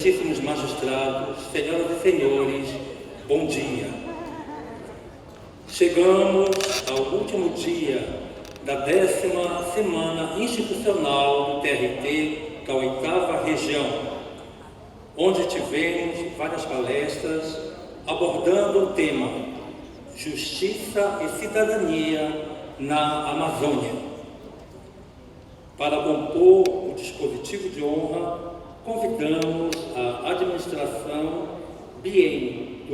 Excelentíssimos magistrados, senhoras e senhores, bom dia. Chegamos ao último dia da 10ª Semana Institucional do TRT, da 8ª Região, onde tivemos várias palestras abordando o tema Justiça e Cidadania na Amazônia. Para compor o dispositivo de honra, convidamos a administração biênio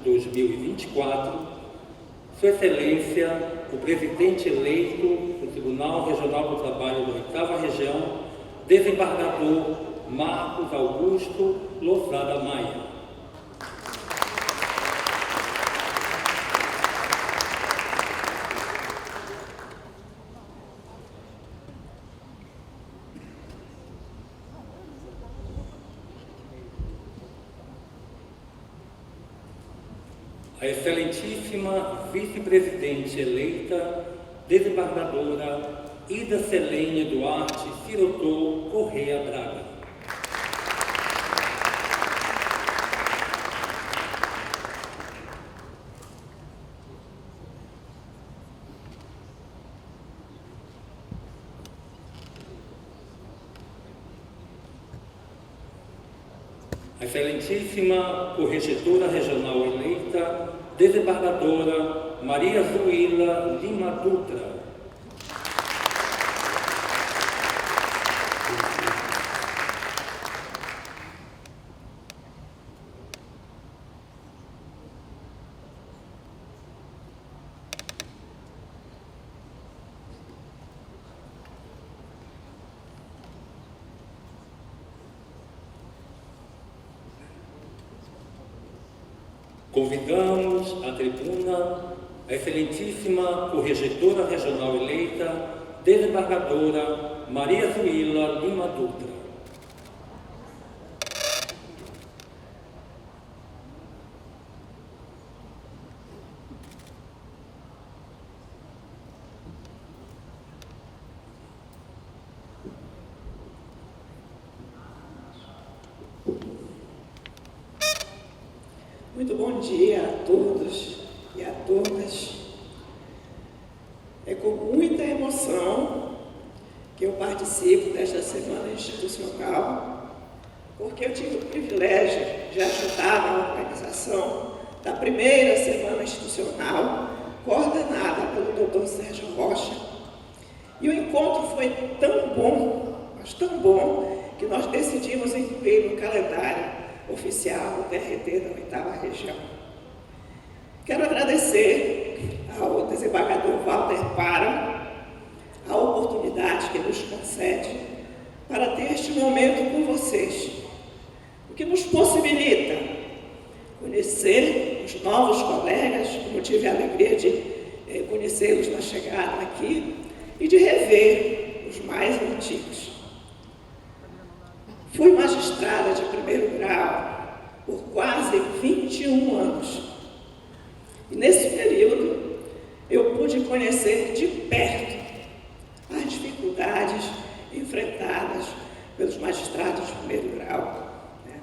2022-2024, Sua Excelência, o presidente eleito do Tribunal Regional do Trabalho da 8ª Região, desembargador Marcos Augusto Lozada Maia. A excelentíssima vice-presidente eleita, desembargadora Ida Selene Duarte Sirotô Correia Braga. A excelentíssima corregedora regional eleita, desembargadora Maria Zuila Lima Dutra. Convidamos à tribuna a excelentíssima corregedora regional eleita, desembargadora Maria Zuila Lima Dutra. Muito bom dia a todos e a todas. É com muita emoção que eu participo desta Semana Institucional, porque eu tive o privilégio de ajudar na organização da primeira Semana Institucional, coordenada pelo Dr. Sérgio Rocha. E o encontro foi tão bom, mas tão bom, que nós decidimos incluir no calendário oficial do TRT da 8ª Região. Quero agradecer ao desembargador Walter Para a oportunidade que nos concede para ter este momento com vocês, o que nos possibilita conhecer os novos colegas, como tive a alegria de conhecê-los na chegada aqui, e de rever os mais antigos. Fui magistrada de primeiro grau por quase 21 anos. E nesse período, eu pude conhecer de perto as dificuldades enfrentadas pelos magistrados de primeiro grau, né?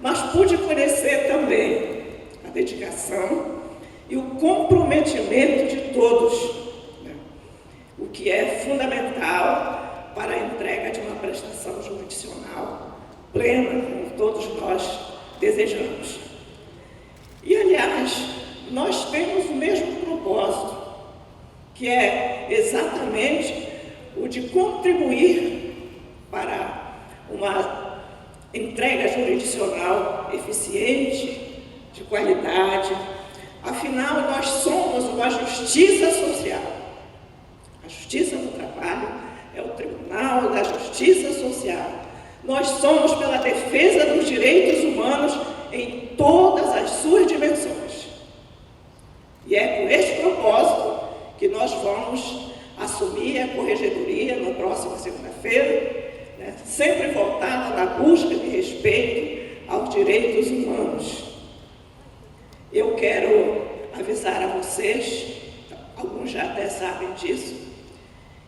Mas pude conhecer também a dedicação e o comprometimento de todos, né? O que é fundamental para a entrega de uma prestação jurisdicional plena, como todos nós desejamos. E, aliás, nós temos o mesmo propósito, que é exatamente o de contribuir para uma entrega jurisdicional eficiente, de qualidade. Afinal, nós somos uma justiça social. A justiça do trabalho é o Tribunal da Justiça Social. Nós somos pela defesa dos direitos humanos em todas as suas dimensões. E é com este propósito que nós vamos assumir a corregedoria na próxima segunda-feira, né, sempre voltada na busca de respeito aos direitos humanos. Eu quero avisar a vocês, alguns já até sabem disso,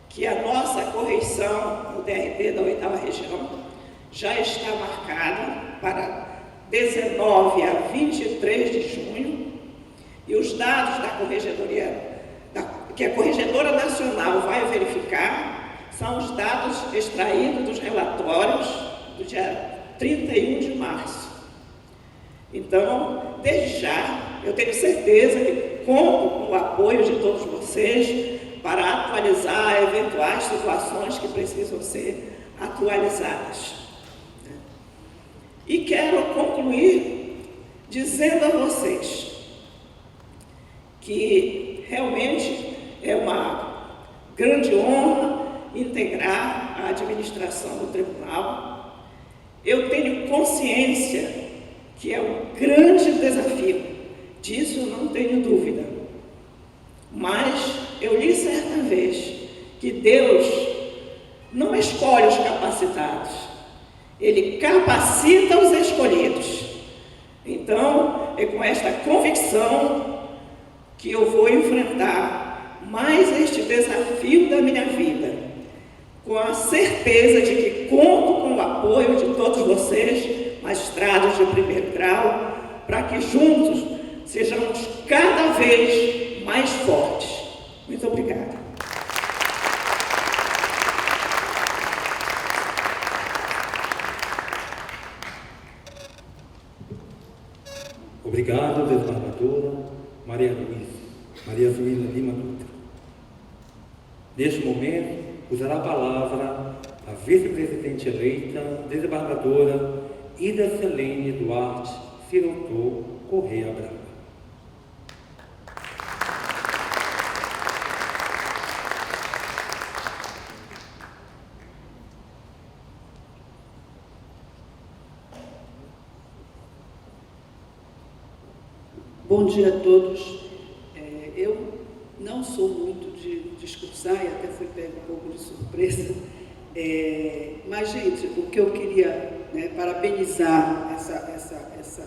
que a nossa correição no TRT da 8ª Região já está marcada para 19 a 23 de junho, e os dados da Corregedoria, que a Corregedora Nacional vai verificar, são os dados extraídos dos relatórios do dia 31 de março. Então, desde já, eu tenho certeza que conto com o apoio de todos vocês para atualizar eventuais situações que precisam ser atualizadas. E quero concluir dizendo a vocês que realmente é uma grande honra integrar a administração do tribunal. Eu tenho consciência que é um grande desafio, disso eu não tenho dúvida. Mas eu li certa vez que Deus não escolhe os capacitados, Ele capacita os escolhidos. Então, é com esta convicção que eu vou enfrentar mais este desafio da minha vida, com a certeza de que conto com o apoio de todos vocês, magistrados de primeiro grau, para que juntos sejamos cada vez mais fortes. Muito obrigada. Obrigado, desembargadora Maria Zuila Lima Dutra. Neste momento, usará a palavra a vice-presidente eleita, desembargadora Ida Selene Duarte Cirotô Correia Braga. Bom dia a todos. Eu não sou muito de discursar e até fui pego um pouco de surpresa. Mas, gente, o que eu queria parabenizar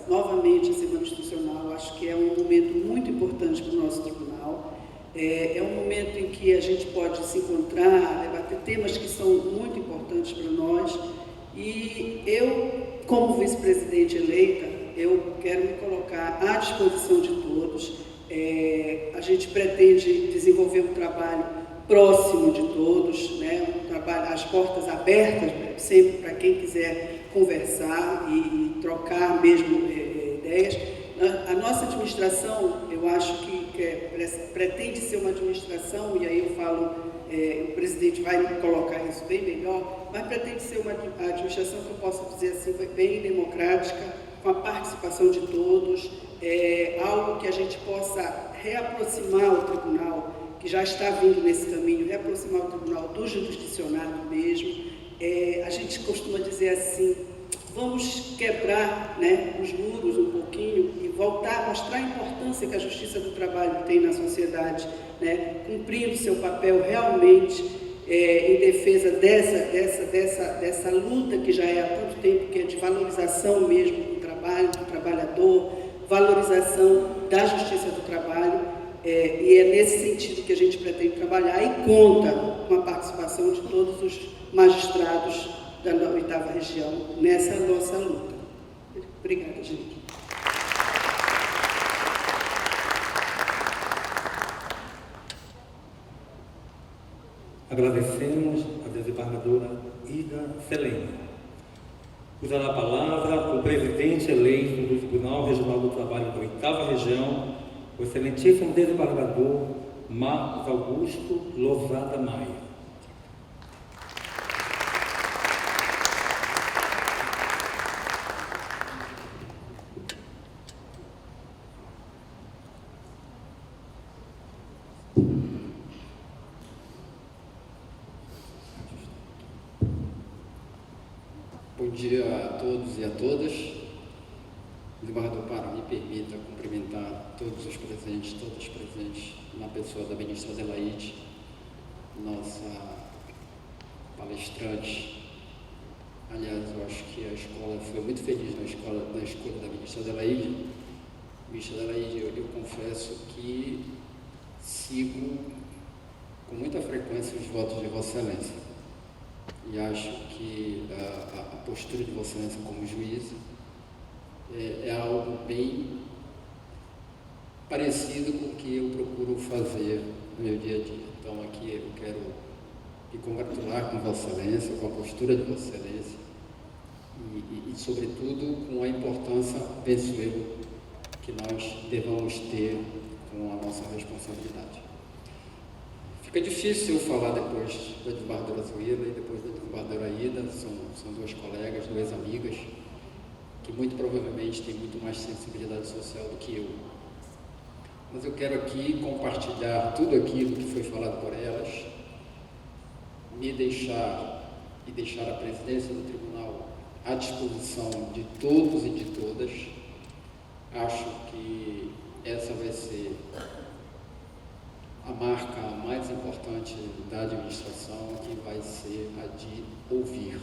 novamente a Semana Institucional, acho que é um momento muito importante para o nosso tribunal. É um momento em que a gente pode se encontrar, debater temas que são muito importantes para nós. E eu, como vice-presidente eleita, eu quero me colocar à disposição de todos. A gente pretende desenvolver um trabalho próximo de todos, um trabalho, as portas abertas, sempre para quem quiser conversar e trocar mesmo ideias. A nossa administração, eu acho que pretende ser uma administração, e aí eu falo, o presidente vai me colocar isso bem melhor, mas pretende ser uma administração que eu posso dizer assim, bem democrática, com a participação de todos, algo que a gente possa reaproximar o tribunal, que já está vindo nesse caminho, reaproximar o tribunal do jurisdicionado mesmo. A gente costuma dizer assim, vamos quebrar os muros um pouquinho e voltar a mostrar a importância que a Justiça do Trabalho tem na sociedade, cumprindo seu papel realmente em defesa dessa luta que já é há tanto tempo, que é de valorização mesmo do trabalho, do trabalhador, valorização da Justiça do Trabalho, e é nesse sentido que a gente pretende trabalhar e conta com a participação de todos os magistrados da 8ª região nessa nossa luta. Obrigada, gente. Agradecemos a desembargadora Ida Selene. Usará a palavra o presidente eleito do Tribunal Regional do Trabalho da 8ª Região, o excelentíssimo desembargador Marcos Augusto Lozada Maia. Bom dia a todos e a todas. Desembargador Pará, me permita cumprimentar todos os presentes, todas presentes, na pessoa da ministra Adelaide, nossa palestrante. Aliás, eu acho que a escola foi muito feliz na escolha da ministra Adelaide. Ministra Adelaide, eu confesso que sigo com muita frequência os votos de Vossa Excelência. e acho que a postura de Vossa Excelência como juíza é algo bem parecido com o que eu procuro fazer no meu dia a dia. Então, aqui eu quero me congratular com Vossa Excelência, com a postura de Vossa Excelência e sobretudo, com a importância, penso eu, que nós devamos ter com a nossa responsabilidade. Fica difícil eu falar depois da desembargadora Zuila e depois da desembargadora Ida, são duas colegas, duas amigas, que muito provavelmente têm muito mais sensibilidade social do que eu. Mas eu quero aqui compartilhar tudo aquilo que foi falado por elas, me deixar e deixar a presidência do tribunal à disposição de todos e de todas. Acho que essa vai ser a marca mais importante da administração, que vai ser a de ouvir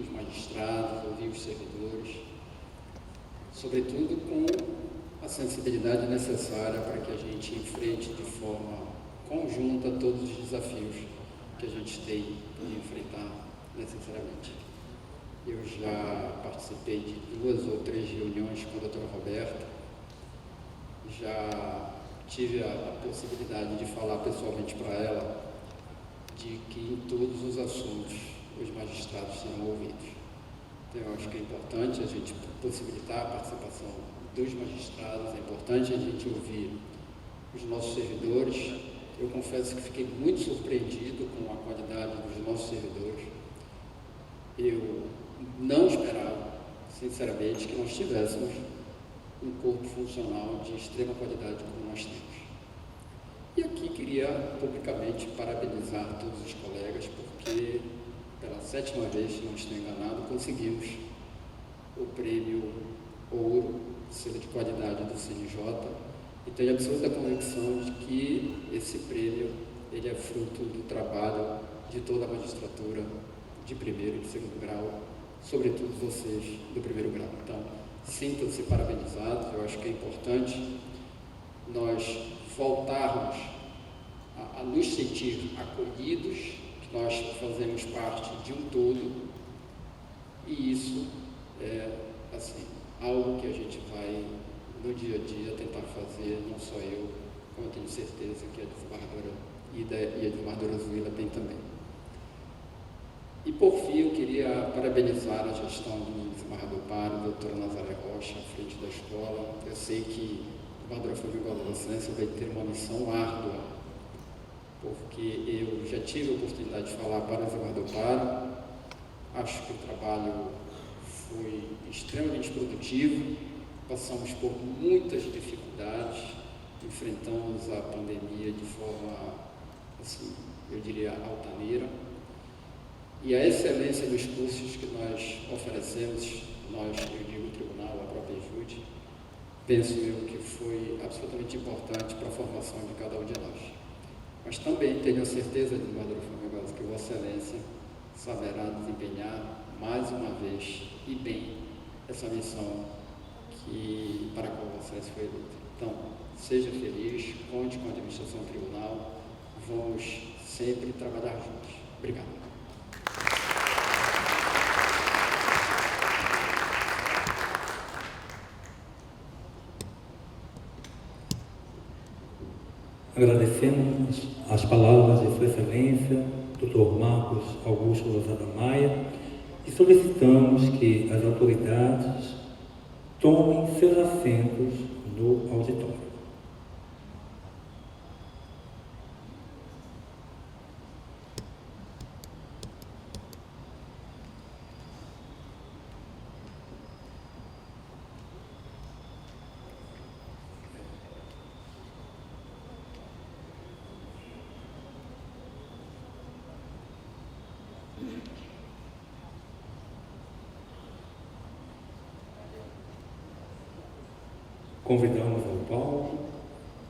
os magistrados, ouvir os servidores, sobretudo com a sensibilidade necessária para que a gente enfrente de forma conjunta todos os desafios que a gente tem de enfrentar necessariamente. Eu já participei de 2 ou 3 reuniões com a doutora Roberta, já tive a possibilidade de falar pessoalmente para ela de que em todos os assuntos os magistrados serão ouvidos. Então, eu acho que é importante a gente possibilitar a participação dos magistrados, é importante a gente ouvir os nossos servidores. Eu confesso que fiquei muito surpreendido com a qualidade dos nossos servidores. Eu não esperava, sinceramente, que nós tivéssemos um corpo funcional de extrema qualidade como nós temos. E aqui queria publicamente parabenizar todos os colegas, porque pela 7ª vez, se não estou enganado, conseguimos o prêmio Ouro, selo de qualidade do CNJ, e tenho absoluta convicção de que esse prêmio ele é fruto do trabalho de toda a magistratura de primeiro e de segundo grau, sobretudo vocês do primeiro grau. Então, sintam-se parabenizados. Eu acho que é importante nós voltarmos a nos sentir acolhidos, que nós fazemos parte de um todo, e isso é, assim, algo que a gente vai, no dia a dia, tentar fazer, não só eu, como eu tenho certeza que a desembargadora Ida e a desembargadora Zuila tem também. E, por fim, eu queria parabenizar a gestão do desembargador Paro, a doutora Nazaré Rocha, à frente da escola. Eu sei que a desembargadora Flamingol da Docência vai ter uma missão árdua, porque eu já tive a oportunidade de falar para o desembargador Paro. Acho que o trabalho foi extremamente produtivo, passamos por muitas dificuldades, enfrentamos a pandemia de forma, assim, eu diria, altaneira. E a excelência dos cursos que nós oferecemos, eu digo o tribunal, a própria Jude, penso eu que foi absolutamente importante para a formação de cada um de nós. Mas também tenho a certeza, desembargadora Flamingol, que Vossa Excelência saberá desempenhar mais uma vez e bem essa missão para a qual Vossa Excelência foi eleita. Então, seja feliz, conte com a administração do tribunal, vamos sempre trabalhar juntos. Obrigado. Agradecemos as palavras de Sua Excelência, Dr. Marcos Augusto Lozada Maia, e solicitamos que as autoridades tomem seus assentos no auditório. Convidamos ao palco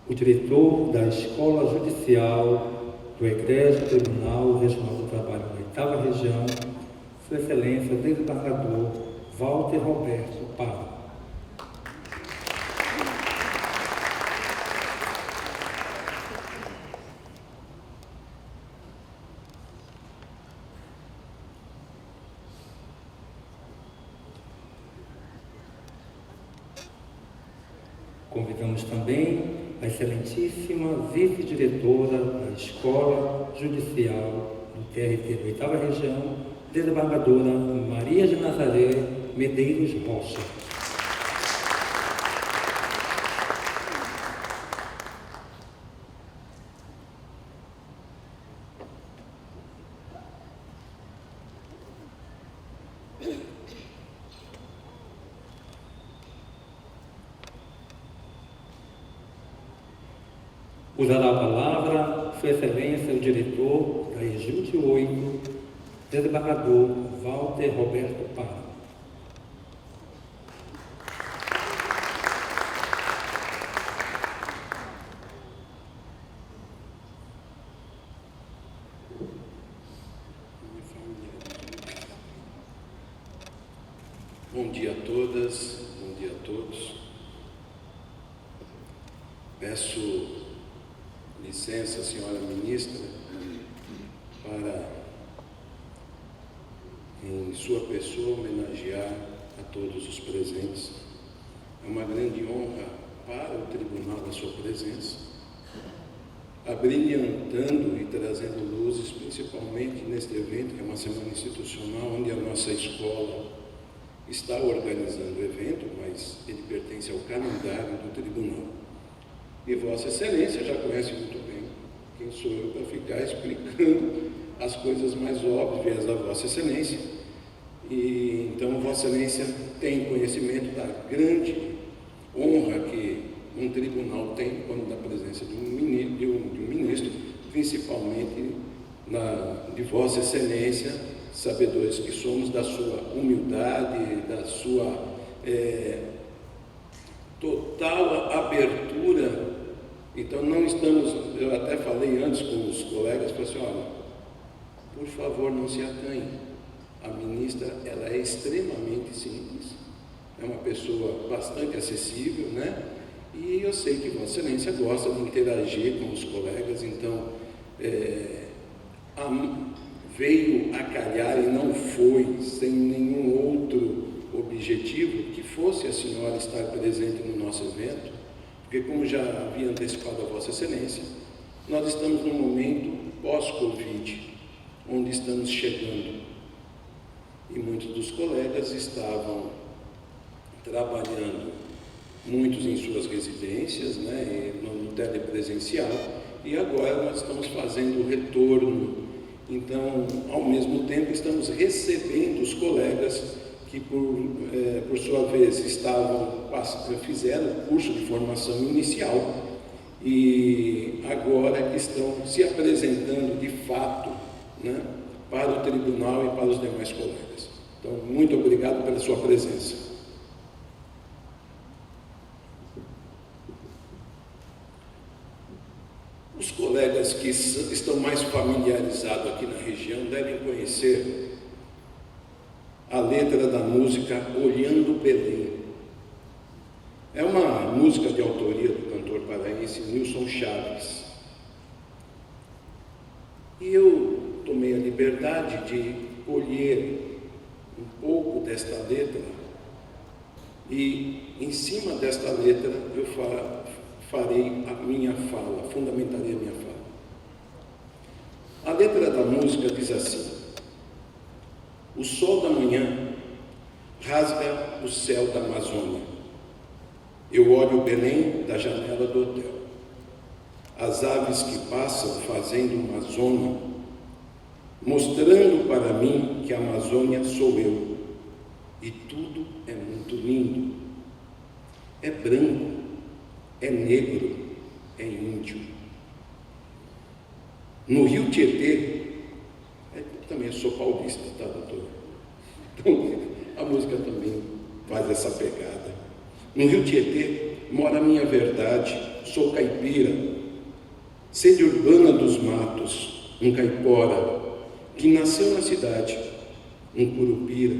o diretor da Escola Judicial do Egrégio Tribunal Regional do Trabalho da 8ª Região, Sua Excelência o desembargador Walter Roberto Paro. Convidamos também a excelentíssima vice-diretora da Escola Judicial do TRT da 8ª Região, desembargadora Maria de Nazaré Medeiros Rocha. Usará a palavra Sua Excelência, o diretor da EJUT 8, desembargador Walter Roberto Para. Bom dia a todas, bom dia a todos. Peço licença, senhora ministra, para, em sua pessoa, homenagear a todos os presentes. É uma grande honra para o tribunal a sua presença, abrilhantando e trazendo luzes, principalmente neste evento, que é uma semana institucional, onde a nossa escola está organizando o evento, mas ele pertence ao calendário do tribunal. E Vossa Excelência já conhece muito bem quem sou eu para ficar explicando as coisas mais óbvias da Vossa Excelência. E então Vossa Excelência tem conhecimento da grande honra que um tribunal tem quando da presença de um ministro, principalmente de Vossa Excelência, sabedores que somos, da sua humildade, da sua total abertura. Então não estamos, eu até falei antes com os colegas, falei assim, olha, por favor não se acanhe, a ministra ela é extremamente simples, é uma pessoa bastante acessível, né? E eu sei que Vossa Excelência gosta de interagir com os colegas, então veio a calhar e não foi sem nenhum outro objetivo que fosse a senhora estar presente no nosso evento, porque como já havia antecipado a Vossa Excelência, nós estamos num momento pós-Covid, onde estamos chegando, e muitos dos colegas estavam trabalhando, muitos em suas residências, né, no telepresencial, e agora nós estamos fazendo o retorno. Então, ao mesmo tempo, estamos recebendo os colegas que, por sua vez, fizeram o curso de formação inicial e agora que estão se apresentando de fato, né, para o tribunal e para os demais colegas. Então, muito obrigado pela sua presença. Os colegas que estão mais familiarizados aqui na região devem conhecer a letra da música Olhando Belém. É uma música de autoria do cantor paraense Nilson Chaves. E eu tomei a liberdade de colher um pouco desta letra e, em cima desta letra, eu farei a minha fala, fundamentarei a minha fala. A letra da música diz assim: o sol da manhã rasga o céu da Amazônia. Eu olho Belém da janela do hotel. As aves que passam fazendo uma zona, mostrando para mim que a Amazônia sou eu. E tudo é muito lindo. É branco, é negro, é índio. No Rio Tietê, também eu sou paulista, tá, doutor? Então, a música também faz essa pegada. No Rio Tietê mora a minha verdade, sou caipira, sede urbana dos matos, um caipora, que nasceu na cidade, um curupira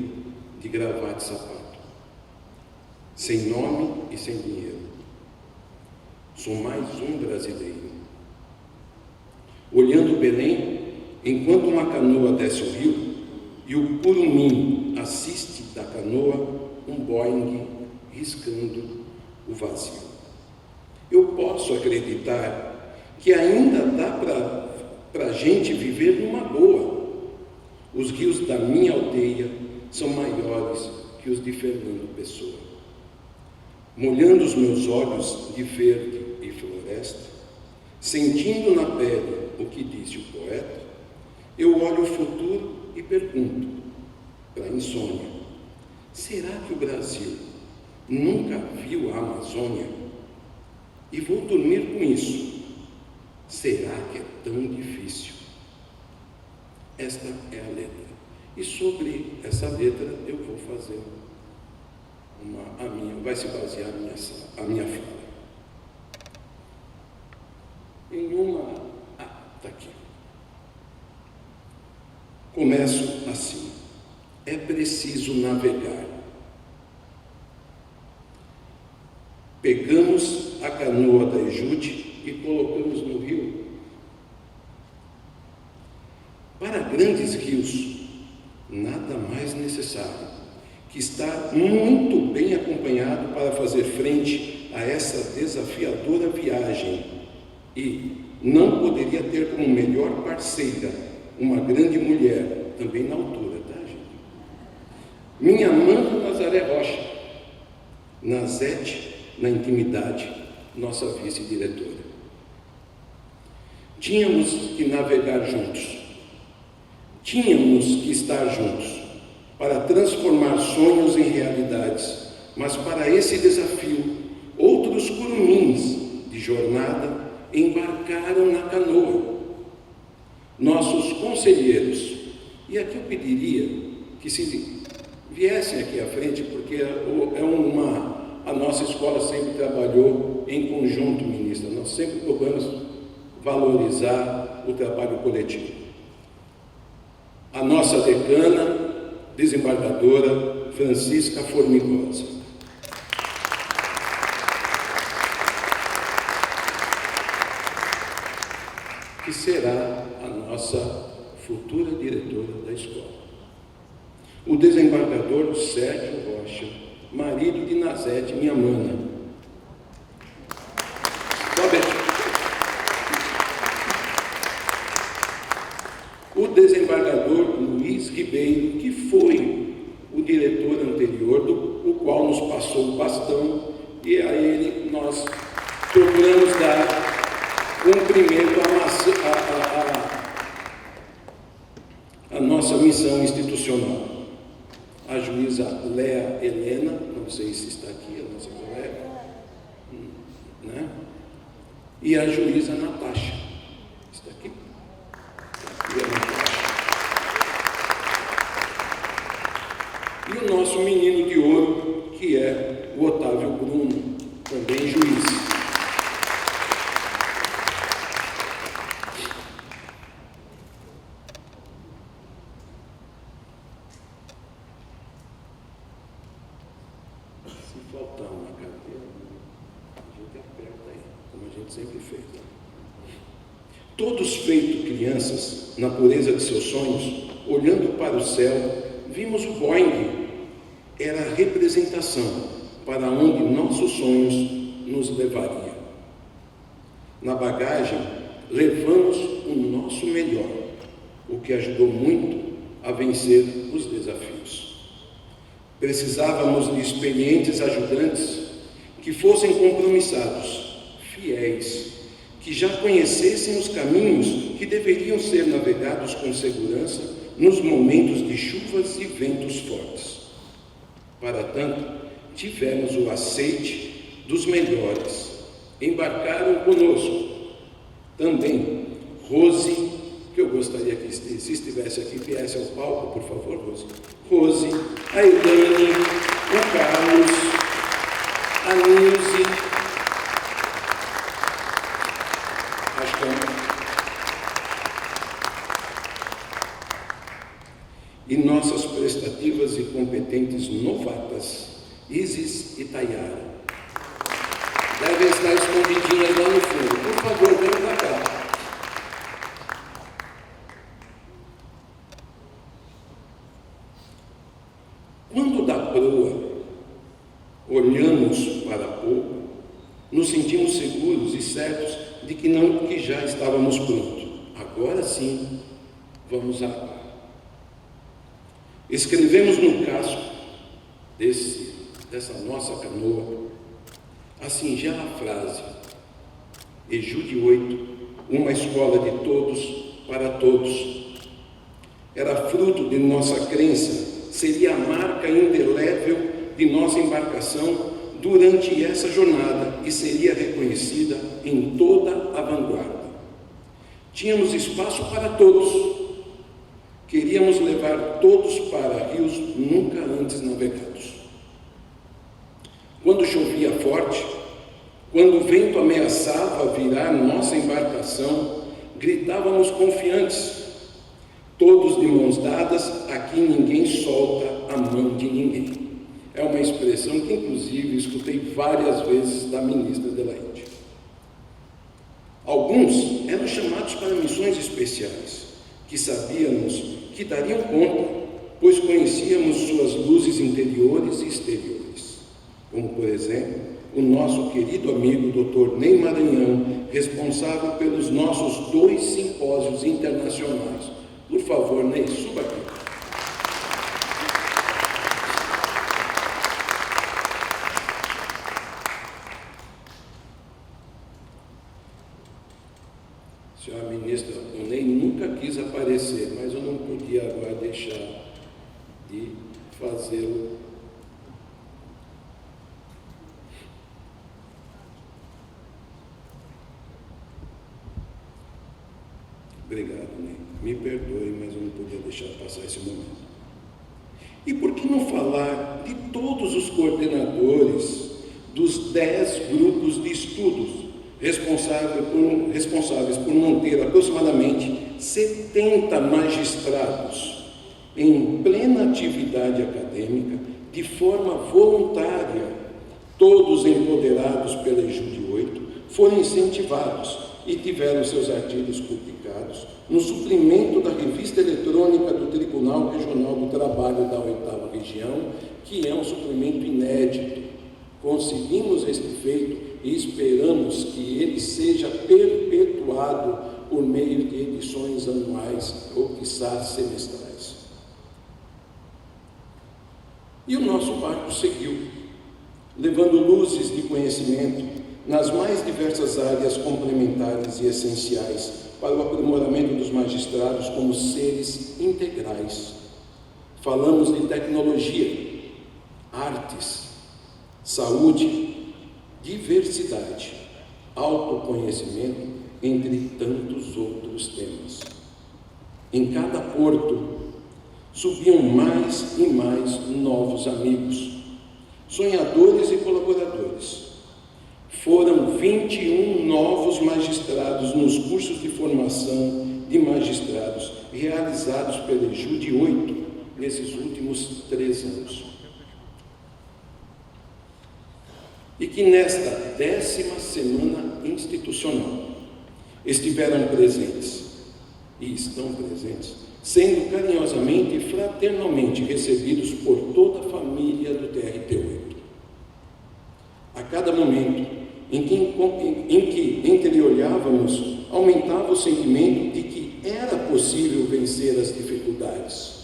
de gravata e sapato, sem nome e sem dinheiro. Sou mais um brasileiro. Olhando Belém, enquanto uma canoa desce o rio e o curumim assiste da canoa um Boeing riscando o vazio. posso acreditar que ainda dá para a gente viver numa boa. Os rios da minha aldeia são maiores que os de Fernando Pessoa. Molhando os meus olhos de verde e floresta, sentindo na pele o que disse o poeta, eu olho o futuro e pergunto, para a insônia, será que o Brasil nunca viu a Amazônia? E vou dormir com isso. Será que é tão difícil? Esta é a letra. E sobre essa letra eu vou fazer vai se basear a minha fala. Está aqui. Começo assim. É preciso navegar. Pegamos a canoa da Ejude e colocamos no rio. Para grandes rios, nada mais necessário que estar muito bem acompanhado para fazer frente a essa desafiadora viagem. E não poderia ter como melhor parceira uma grande mulher, também na altura, tá, gente? Minha Amanda Nazaré Rocha, Nazete, na intimidade, nossa vice-diretora. Tínhamos que navegar juntos, tínhamos que estar juntos, para transformar sonhos em realidades, mas para esse desafio, outros curumins de jornada embarcaram na canoa. Nossos conselheiros, e aqui eu pediria que se viessem aqui à frente, porque a nossa escola sempre trabalhou em conjunto, ministra, nós sempre procuramos valorizar o trabalho coletivo. A nossa decana, desembargadora Francisca Formigosa. Que será a nossa futura diretora da escola. O desembargador Sérgio Rocha, marido de Nazete, minha mana. O desembargador Luiz Ribeiro, que foi o diretor anterior, o qual nos passou o bastão, e a ele nós procuramos dar cumprimento à nossa missão institucional. A juíza Léa Helena, não sei se está aqui, a nossa colega, né? E a juíza Natasha, está aqui? E o nosso menino de ouro, que é o Otávio Bruno, também juiz. Se faltar uma cadeira, a gente aperta aí, como a gente sempre fez. Né? Todos feitos crianças, na pureza de seus sonhos, olhando para o céu, vimos o Boeing. Era a representação para onde nossos sonhos nos levariam. Na bagagem, levamos o nosso melhor, o que ajudou muito a vencer os desafios. Precisávamos de experientes ajudantes que fossem compromissados, fiéis, que já conhecessem os caminhos que deveriam ser navegados com segurança nos momentos de chuvas e ventos fortes. Para tanto, tivemos o aceite dos melhores. Embarcaram conosco também Rose, que eu gostaria que, se estivesse aqui, viesse ao palco, por favor, Rose. Rose, a Elane, o Carlos, a Nilce, acho que e nossas prestativas e competentes novatas, Isis e Tayara. Devem estar escondidinhas lá no fundo. Por favor, venham para cá. Quando da proa olhamos para pouco, nos sentimos seguros e certos de que já estávamos prontos. Agora sim, vamos atuar. Escrevemos no casco dessa nossa canoa a singela frase: Ejude 8, uma escola de todos para todos. Era fruto de nossa crença, seria a marca indelével de nossa embarcação durante essa jornada e seria reconhecida em toda a vanguarda. Tínhamos espaço para todos. Queríamos levar todos para rios nunca antes navegados. Quando chovia forte, quando o vento ameaçava virar nossa embarcação, gritávamos confiantes, todos de mãos dadas, aqui ninguém solta a mão de ninguém. É uma expressão que, inclusive, escutei várias vezes da ministra Adelaide. Alguns eram chamados para missões especiais, que sabíamos que dariam conta, pois conhecíamos suas luzes interiores e exteriores. Como, por exemplo, o nosso querido amigo Dr. Ney Maranhão, responsável pelos nossos 2 simpósios internacionais. Por favor, Ney, suba aqui. Senhora ministra, o Ney nunca quis aparecer, mas eu não podia agora deixar de fazê-lo. Obrigado, Ney. Me perdoe, mas eu não podia deixar passar esse momento. E por que não falar de todos os coordenadores dos 10 grupos de estudos responsáveis por manter aproximadamente 70 magistrados em plena atividade acadêmica, de forma voluntária, todos empoderados pela Ejude 8, foram incentivados e tiveram seus artigos publicados no suplemento da revista eletrônica do Tribunal Regional do Trabalho da 8ª Região, que é um suplemento inédito. Conseguimos este feito e esperamos que ele seja perpetuado por meio de edições anuais ou, quiçá, semestrais. E o nosso barco seguiu, levando luzes de conhecimento nas mais diversas áreas complementares e essenciais para o aprimoramento dos magistrados como seres integrais. Falamos de tecnologia, artes, saúde, diversidade, autoconhecimento, entre tantos outros temas. Em cada porto, subiam mais e mais novos amigos, sonhadores e colaboradores. Foram 21 novos magistrados nos cursos de formação de magistrados realizados pela Ejude 8 nesses últimos 3 anos. E que nesta 10ª semana institucional estiveram presentes e estão presentes, sendo carinhosamente e fraternalmente recebidos por toda a família do TRT8. A cada momento em que entreolhávamos, aumentava o sentimento de que era possível vencer as dificuldades.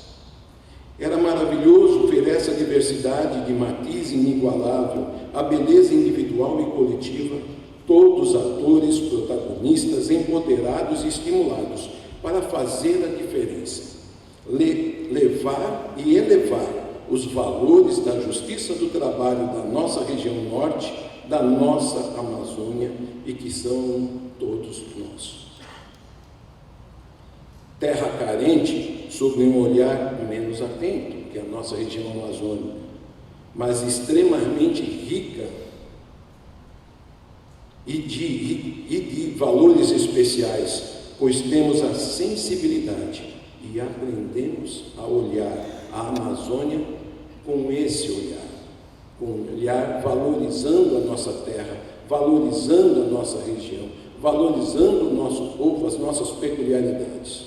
Era maravilhoso ver essa diversidade de matiz inigualável, a beleza individual e coletiva, todos atores, protagonistas, empoderados e estimulados para fazer a diferença, levar e elevar os valores da justiça do trabalho da nossa região norte, da nossa Amazônia e que são todos nossos. Terra carente sob um olhar menos atento que a nossa região amazônica, mas extremamente rica e de valores especiais, pois temos a sensibilidade e aprendemos a olhar a Amazônia com esse olhar, com um olhar valorizando a nossa terra, valorizando a nossa região, valorizando o nosso povo, as nossas peculiaridades.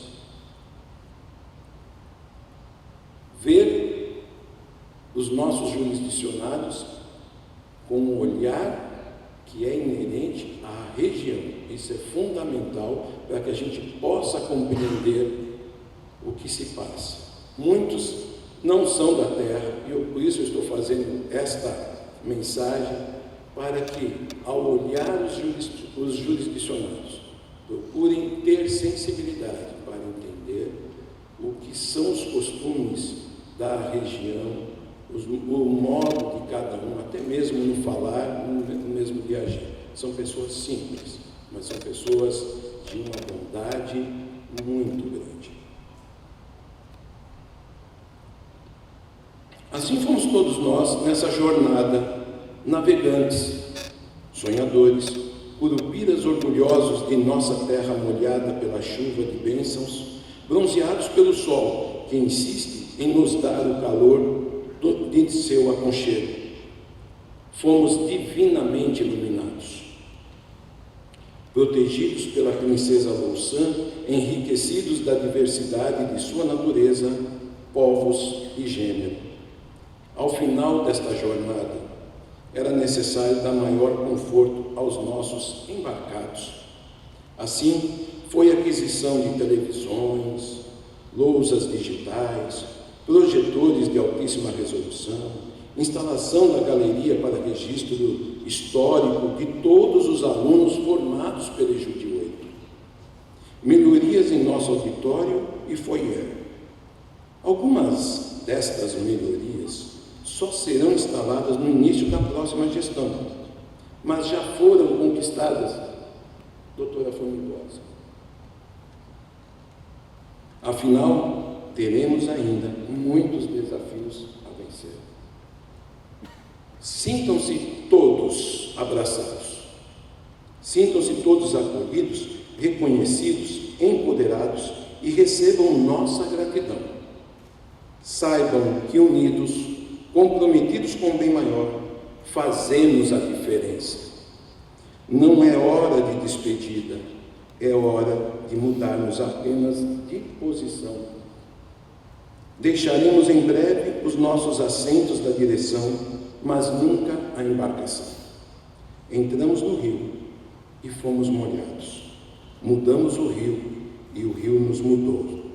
Ver os nossos jurisdicionados com um olhar que é inerente à região. Isso é fundamental para que a gente possa compreender o que se passa. Muitos não são da terra, e por isso eu estou fazendo esta mensagem, para que, ao olhar os jurisdicionados, procurem ter sensibilidade para entender o que são os costumes da região, o modo de cada um, até mesmo no falar, no mesmo de agir. São pessoas simples, mas são pessoas de uma bondade muito grande. Assim fomos todos nós nessa jornada, navegantes, sonhadores, curupiras orgulhosos de nossa terra molhada pela chuva de bênçãos, bronzeados pelo sol, que insiste em nos dar o calor de seu aconchego. Fomos divinamente iluminados, protegidos pela princesa Louçã, enriquecidos da diversidade de sua natureza, povos e gênero. Ao final desta jornada, era necessário dar maior conforto aos nossos embarcados. Assim, foi a aquisição de televisões, lousas digitais, projetores de altíssima resolução, instalação da galeria para registro histórico de todos os alunos formados pela EJUDE 8, melhorias em nosso auditório e foyer. Algumas destas melhorias só serão instaladas no início da próxima gestão, mas já foram conquistadas, doutora Formigosa. Afinal, teremos ainda muitos desafios a vencer. Sintam-se todos abraçados, sintam-se todos acolhidos, reconhecidos, empoderados e recebam nossa gratidão. Saibam que unidos, comprometidos com o bem maior, fazemos a diferença. Não é hora de despedida, é hora de mudarmos apenas de posição. Deixaremos em breve os nossos assentos da direção, mas nunca a embarcação. Entramos no rio e fomos molhados. Mudamos o rio e o rio nos mudou.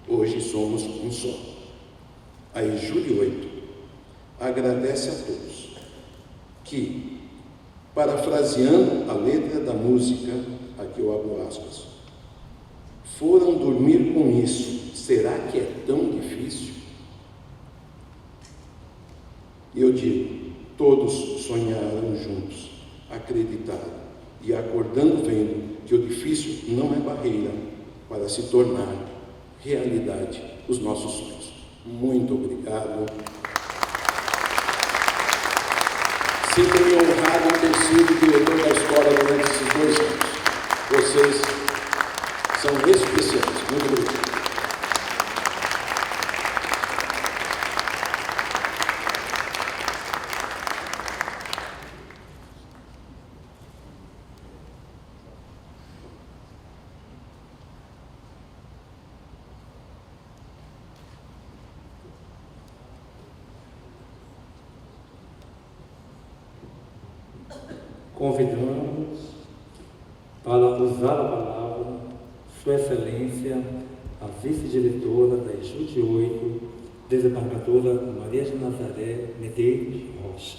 Hoje somos um só. A EJUDE 8 agradece a todos que, parafraseando a letra da música, aqui eu abro aspas, foram dormir com isso, será que é tão difícil? E eu digo, todos sonharam juntos, acreditaram e acordando vendo que o difícil não é barreira para se tornar realidade os nossos sonhos. Muito obrigado. Sinto-me honrado em ter sido diretor da escola durante esses 2 anos. Vocês são especiais. Muito obrigado. Convidamos para usar a palavra Sua Excelência, a vice-diretora da EJUDE 8, desembargadora Maria de Nazaré Medeiros Rocha.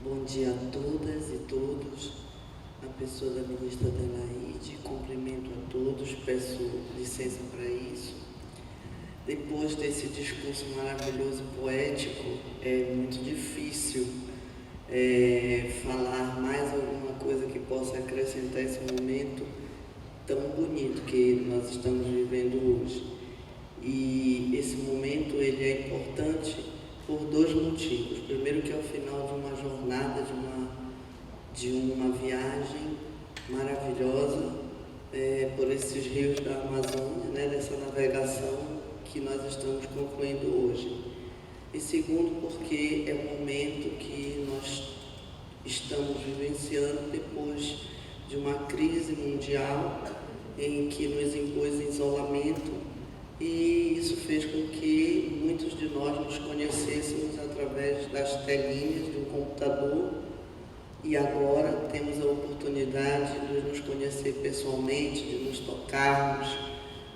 Bom dia a todas e todos. A pessoa da ministra Adelaide, cumprimento a todos, peço licença para isso. Depois desse discurso maravilhoso e poético, é muito difícil falar mais alguma coisa que possa acrescentar esse momento tão bonito que nós estamos vivendo hoje. E esse momento ele é importante por 2 motivos. Primeiro, que é o final de uma jornada, de uma viagem maravilhosa por esses rios da Amazônia, dessa navegação que nós estamos concluindo hoje. E segundo, porque é um momento que nós estamos vivenciando depois de uma crise mundial em que nos impôs isolamento, e isso fez com que muitos de nós nos conhecêssemos através das telinhas do computador, e agora temos a oportunidade de nos conhecer pessoalmente, de nos tocarmos,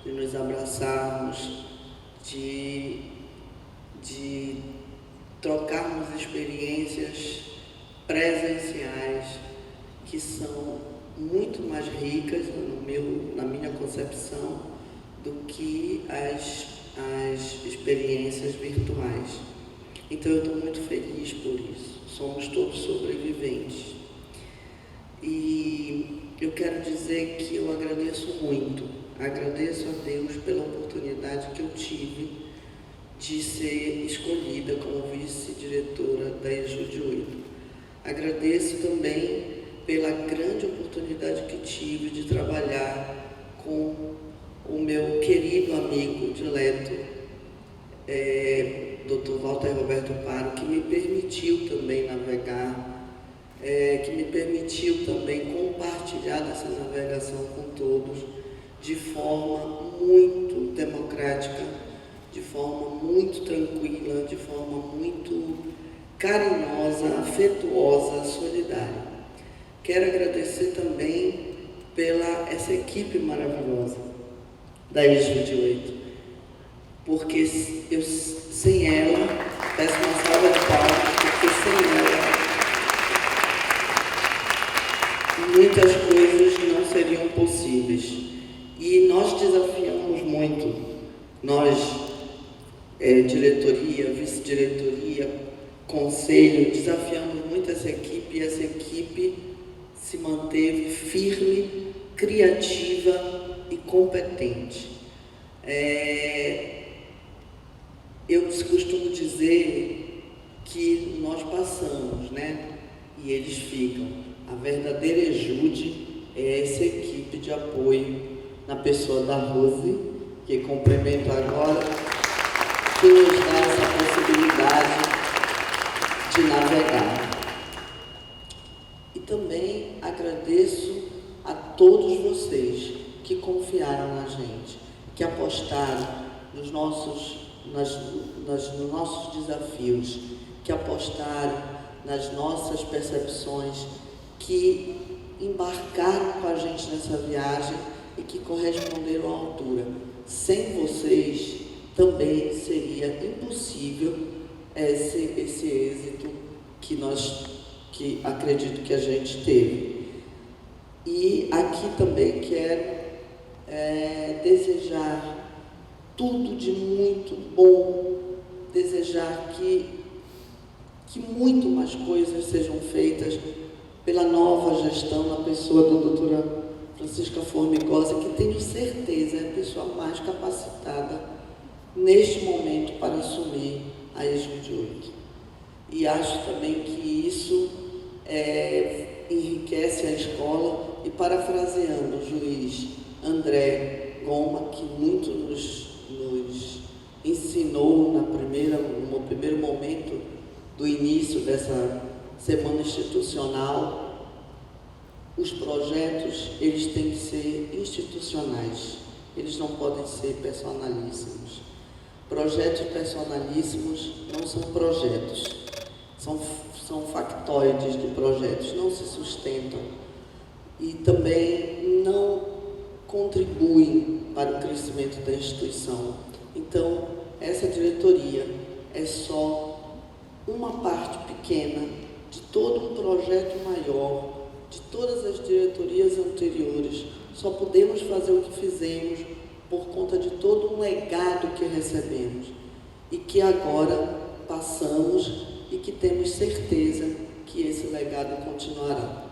de nos abraçarmos, de trocarmos experiências presenciais que são muito mais ricas, na minha concepção, do que as experiências virtuais. Então eu estou muito feliz por isso. Somos todos sobreviventes. E eu quero dizer que eu agradeço muito, agradeço a Deus pela oportunidade que eu tive de ser escolhida como vice-diretora da EJUDE 8. Agradeço também pela grande oportunidade que tive de trabalhar com o meu querido amigo dileto, Dr. Walter Roberto Paro, que me permitiu também navegar, que me permitiu também compartilhar dessa navegação com todos de forma muito democrática, de forma muito tranquila, de forma muito carinhosa, afetuosa, solidária. Quero agradecer também pela essa equipe maravilhosa da EJUDE 8, porque sem ela, peço uma salva de palmas, porque sem ela muitas coisas não seriam possíveis. E nós desafiamos muito, nós, diretoria, vice-diretoria, conselho, desafiamos muito essa equipe, e essa equipe se manteve firme, criativa e competente. Eu costumo dizer que nós passamos, né? E eles ficam. A verdadeira EJUDE é essa equipe de apoio, na pessoa da Rose, que cumprimento agora, que nos dá essa possibilidade de navegar. E também agradeço a todos vocês que confiaram na gente, que apostaram nos nossos desafios, que apostaram nas nossas percepções, que embarcaram com a gente nessa viagem e que corresponderam à altura. Sem vocês também seria impossível esse êxito que acredito que a gente teve. E aqui também quero desejar tudo de muito bom, desejar que muito mais coisas sejam feitas pela nova gestão, na pessoa da doutora Francisca Formigosa, que tenho certeza é a pessoa mais capacitada neste momento para assumir a EJUDE 8. E acho também que isso enriquece a escola, e parafraseando o juiz André Goma, que muito nos ensinou no primeiro momento do início dessa semana institucional, os projetos, eles têm que ser institucionais, eles não podem ser personalíssimos. Projetos personalíssimos não são projetos, são factoides de projetos, não se sustentam e também não contribuem para o crescimento da instituição. Então, essa diretoria é só uma parte pequena de todo um projeto maior, de todas as diretorias anteriores. Só podemos fazer o que fizemos por conta de todo um legado que recebemos e que agora passamos e que temos certeza que esse legado continuará.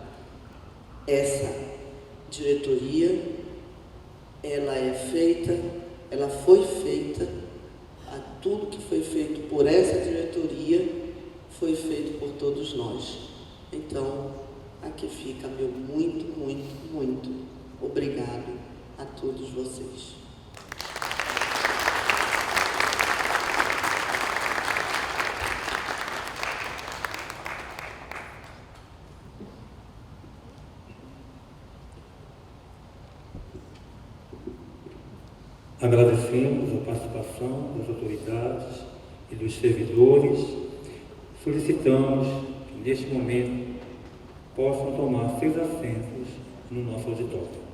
Essa diretoria, ela foi feita, tudo que foi feito por essa diretoria foi feito por todos nós. Então, aqui fica meu muito, muito, muito obrigado a todos vocês. Agradecemos a participação das autoridades e dos servidores. Solicitamos que, neste momento, possam tomar seus assentos no nosso auditório.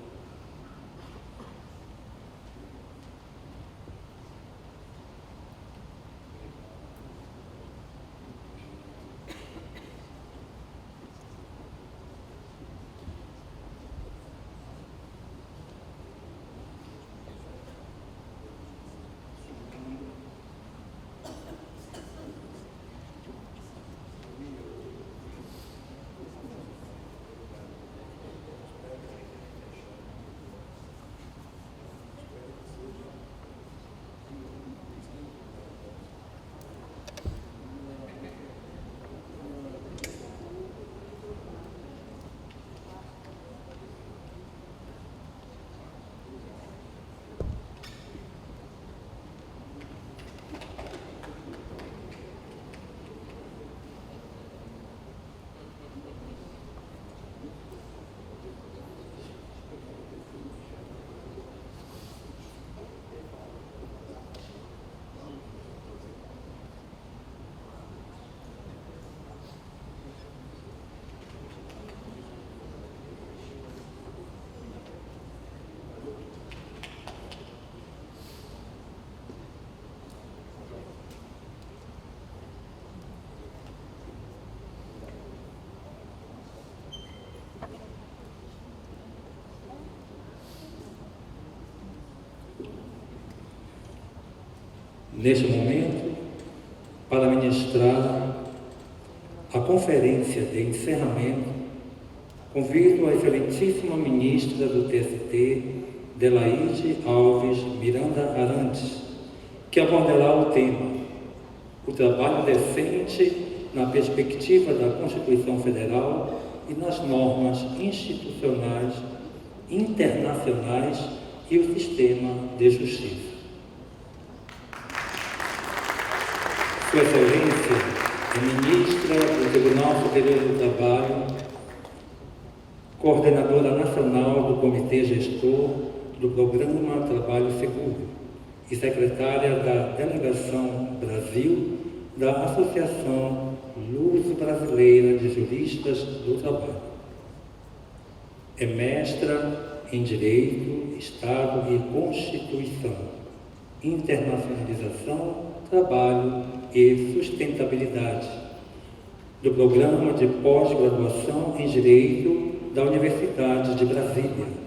Neste momento, para ministrar a conferência de encerramento, convido a excelentíssima ministra do TST, Delaide Alves Miranda Arantes, que abordará o tema o trabalho decente na perspectiva da Constituição Federal e nas normas institucionais internacionais e o sistema de justiça. Sua Excelência, a Ministra do Tribunal Superior do Trabalho, Coordenadora Nacional do Comitê Gestor do Programa Trabalho Seguro e Secretária da Delegação Brasil da Associação Luso-Brasileira de Juristas do Trabalho. É mestra em Direito, Estado e Constituição, Internacionalização, Trabalho e Sustentabilidade, do Programa de Pós-Graduação em Direito da Universidade de Brasília.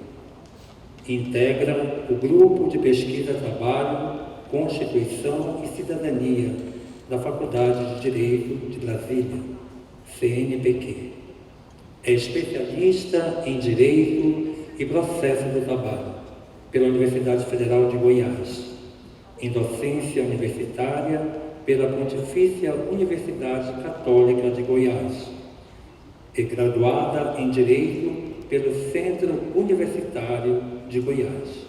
Integra o Grupo de Pesquisa Trabalho, Constituição e Cidadania da Faculdade de Direito de Brasília, CNPq. É especialista em Direito e Processo do Trabalho pela Universidade Federal de Goiás, em docência universitária pela Pontifícia Universidade Católica de Goiás e graduada em Direito pelo Centro Universitário de Goiás.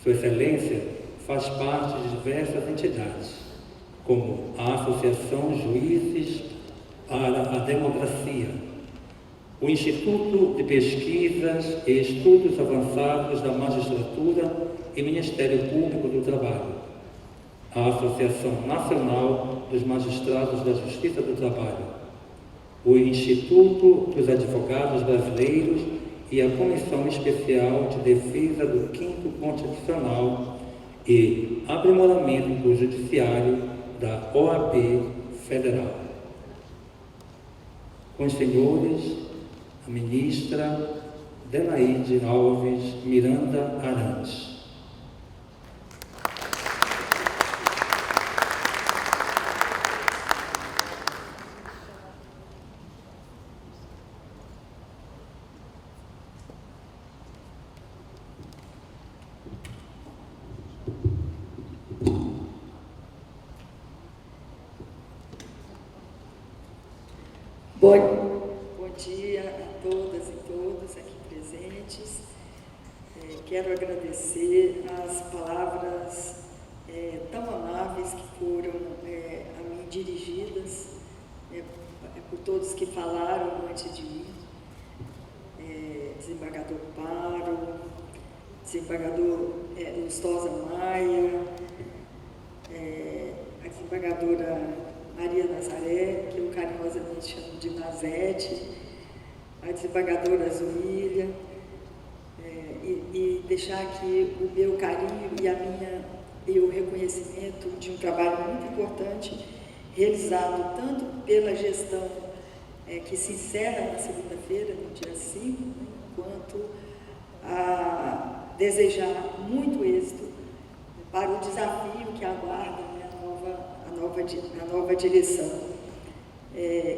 Sua Excelência faz parte de diversas entidades, como a Associação Juízes para a Democracia, o Instituto de Pesquisas e Estudos Avançados da Magistratura e Ministério Público do Trabalho, a Associação Nacional dos Magistrados da Justiça do Trabalho, o Instituto dos Advogados Brasileiros e a Comissão Especial de Defesa do Quinto Constitucional e Aprimoramento do Judiciário da OAB Federal. Com os senhores, a ministra Delaide Alves Miranda Arantes. Bom dia a todas e todos aqui presentes. Quero agradecer as palavras tão amáveis que foram a mim dirigidas, por todos que falaram antes de mim. Desembargador Paro, desembargador Lustosa Maia, a desembargadora Maria Nazaré, que eu carinhosamente chamo de Nazete, a desembargadora Zuília, e deixar aqui o meu carinho e o reconhecimento de um trabalho muito importante realizado tanto pela gestão que se encerra na segunda-feira, no dia 5, né, quanto a desejar muito êxito para o desafio que aguarda, né, a nova direção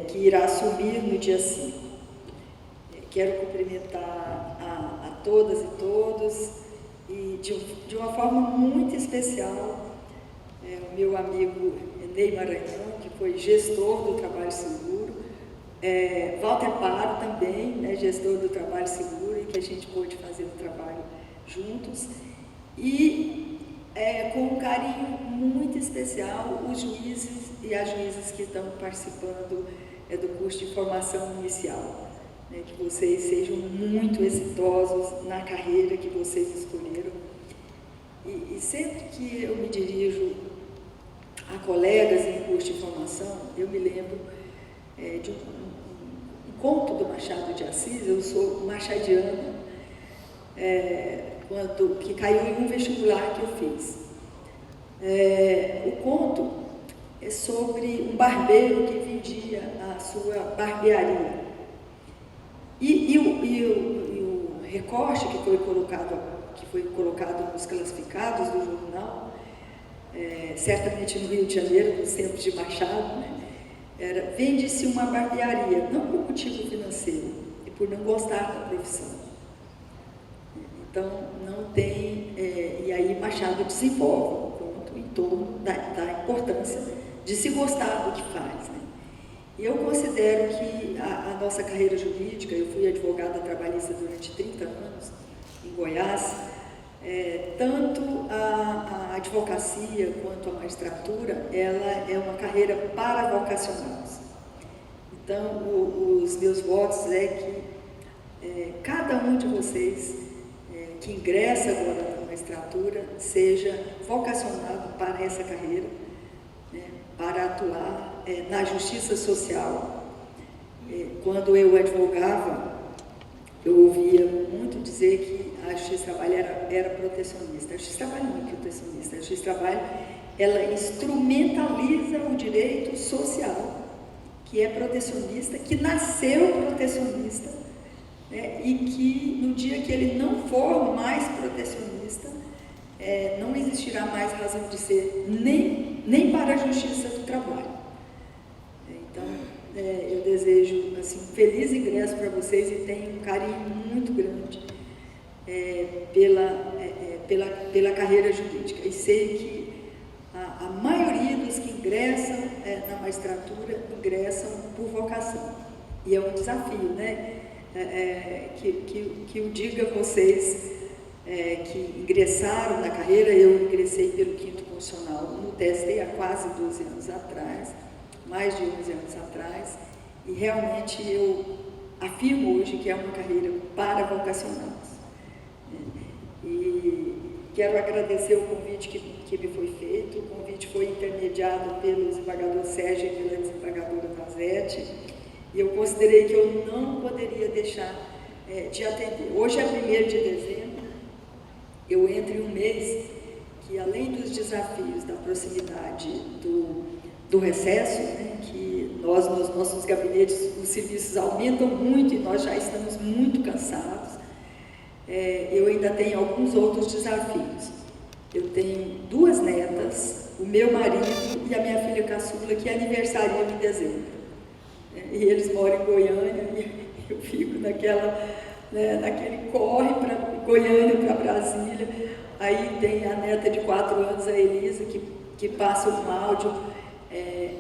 que irá assumir no dia 5. Quero cumprimentar a todas e todos e de uma forma muito especial o meu amigo Ney Maranhão, que foi gestor do Trabalho Seguro, Walter Paro também, né, gestor do Trabalho Seguro, e que a gente pôde fazer o trabalho juntos, e com um carinho muito especial os juízes e as juízes que estão participando do curso de formação inicial. Que vocês sejam muito exitosos na carreira que vocês escolheram. E sempre que eu me dirijo a colegas em curso de formação, eu me lembro de um conto do Machado de Assis. Eu sou machadiana, que caiu em um vestibular que eu fiz. O conto é sobre um barbeiro que vendia a sua barbearia. E o recorte que foi colocado nos classificados do jornal, certamente no Rio de Janeiro, nos tempos de Machado, né, era: vende-se uma barbearia, não por motivo financeiro, e por não gostar da profissão. Então, não tem... e aí Machado desenvolve um ponto em torno da importância de se gostar do que faz, né? E eu considero que a nossa carreira jurídica, eu fui advogada trabalhista durante 30 anos em Goiás, tanto a advocacia quanto a magistratura, ela é uma carreira para vocacionados. Então, os meus votos é que cada um de vocês que ingressa agora na magistratura seja vocacionado para essa carreira, né, para atuar na justiça social. Quando eu advogava, eu ouvia muito dizer que a justiça do trabalho era protecionista. A justiça do trabalho não é protecionista. A justiça do trabalho, ela instrumentaliza o direito social, que é protecionista, que nasceu protecionista, né, e que no dia que ele não for mais protecionista, não existirá mais razão de ser nem para a justiça do trabalho. Então, eu desejo assim, um feliz ingresso para vocês e tenho um carinho muito grande pela carreira jurídica. E sei que a maioria dos que ingressam na magistratura ingressam por vocação. E é um desafio, né? Que eu diga a vocês que ingressaram na carreira. Eu ingressei pelo 5º Constitucional no TST há quase 12 anos atrás, mais de 11 anos atrás, e realmente eu afirmo hoje que é uma carreira para vocacionados. E quero agradecer o convite que me foi feito. O convite foi intermediado pelo desembargador Sérgio e pela desembargadora Nazete, e eu considerei que eu não poderia deixar de atender. Hoje é 1º de dezembro, eu entro em um mês que, além dos desafios da proximidade do recesso, né, que nós, nos nossos gabinetes, os serviços aumentam muito e nós já estamos muito cansados, eu ainda tenho alguns outros desafios. Eu tenho 2 netas, o meu marido e a minha filha caçula, que aniversariam em dezembro. E eles moram em Goiânia, e eu fico naquele corre para Goiânia, para Brasília. Aí tem a neta de 4 anos, a Elisa, que passa um áudio: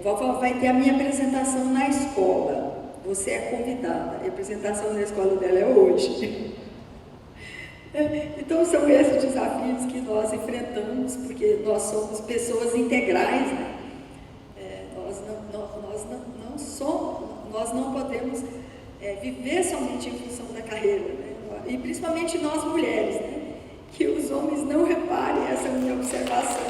vovó, vai ter a minha apresentação na escola, você é convidada. A apresentação na escola dela é hoje. Então, são esses desafios que nós enfrentamos, porque nós somos pessoas integrais, né? Nós não podemos viver somente em função da carreira, né? E principalmente nós mulheres, né? que os homens não reparem essa minha observação.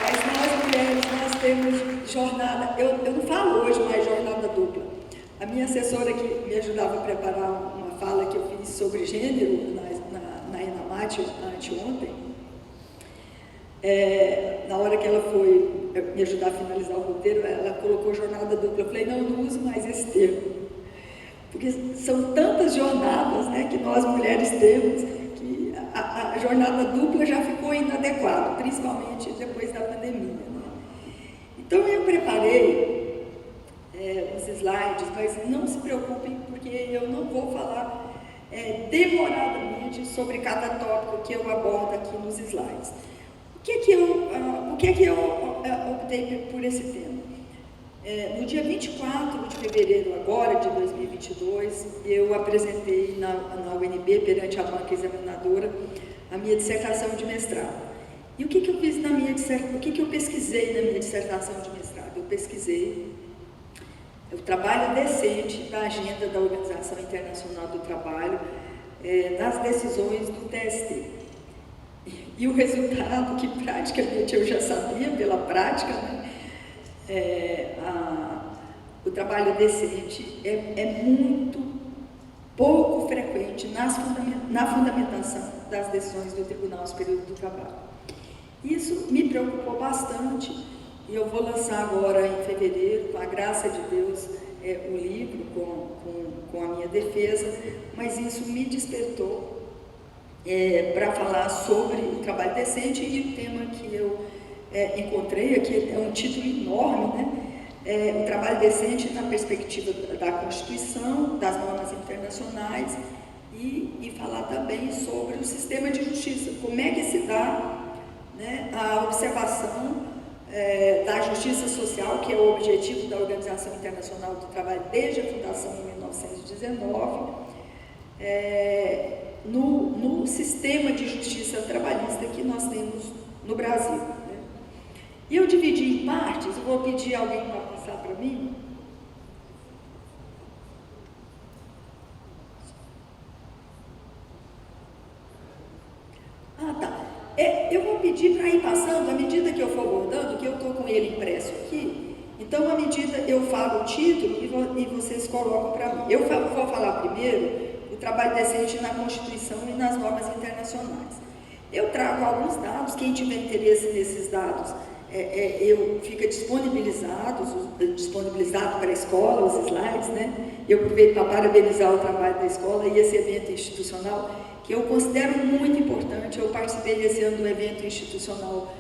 Mas nós mulheres, nós temos jornada, eu não falo hoje mais jornada dupla. A minha assessora que me ajudava a preparar uma fala que eu fiz sobre gênero na Enamate anteontem, na hora que ela foi me ajudar a finalizar o roteiro, ela colocou jornada dupla. Eu falei, não uso mais esse termo. Porque são tantas jornadas, né, que nós mulheres temos, que a jornada dupla já ficou inadequada, principalmente depois da pandemia. Né? Então eu preparei os slides, mas não se preocupem, porque eu não vou falar demoradamente sobre cada tópico que eu abordo aqui nos slides. Por que eu optei por esse tema? No dia 24 de fevereiro agora, de 2022, eu apresentei na UNB, perante a banca examinadora, a minha dissertação de mestrado. E o que eu fiz na minha dissertação? O que eu pesquisei na minha dissertação de mestrado? Eu pesquisei o trabalho decente da agenda da Organização Internacional do Trabalho, nas decisões do TST. E o resultado, que praticamente eu já sabia pela prática, né? O trabalho decente é muito pouco frequente na fundamentação das decisões do Tribunal Superior do Trabalho. Isso me preocupou bastante e eu vou lançar agora em fevereiro, com a graça de Deus, o livro com a minha defesa, mas isso me despertou para falar sobre o trabalho decente, e o tema que eu encontrei aqui é um título enorme, né? O trabalho decente na perspectiva da Constituição, das normas internacionais, e falar também sobre o sistema de justiça, como é que se dá, né, a observação da justiça social, que é o objetivo da Organização Internacional do Trabalho desde a fundação em 1919, no sistema de justiça trabalhista que nós temos no Brasil. Né? E eu dividi em partes, eu vou pedir alguém para passar para mim. Tá. Eu vou pedir para ir passando, à medida que eu for abordando, que eu estou com ele impresso aqui, então, à medida eu falo o título e vocês colocam para mim. Eu vou falar primeiro o trabalho decente na Constituição e nas normas internacionais. Eu trago alguns dados, quem tiver interesse nesses dados, fica disponibilizado para a escola, os slides, né? Eu aproveito para parabenizar o trabalho da escola e esse evento institucional, que eu considero muito importante. Eu participei esse ano do evento institucional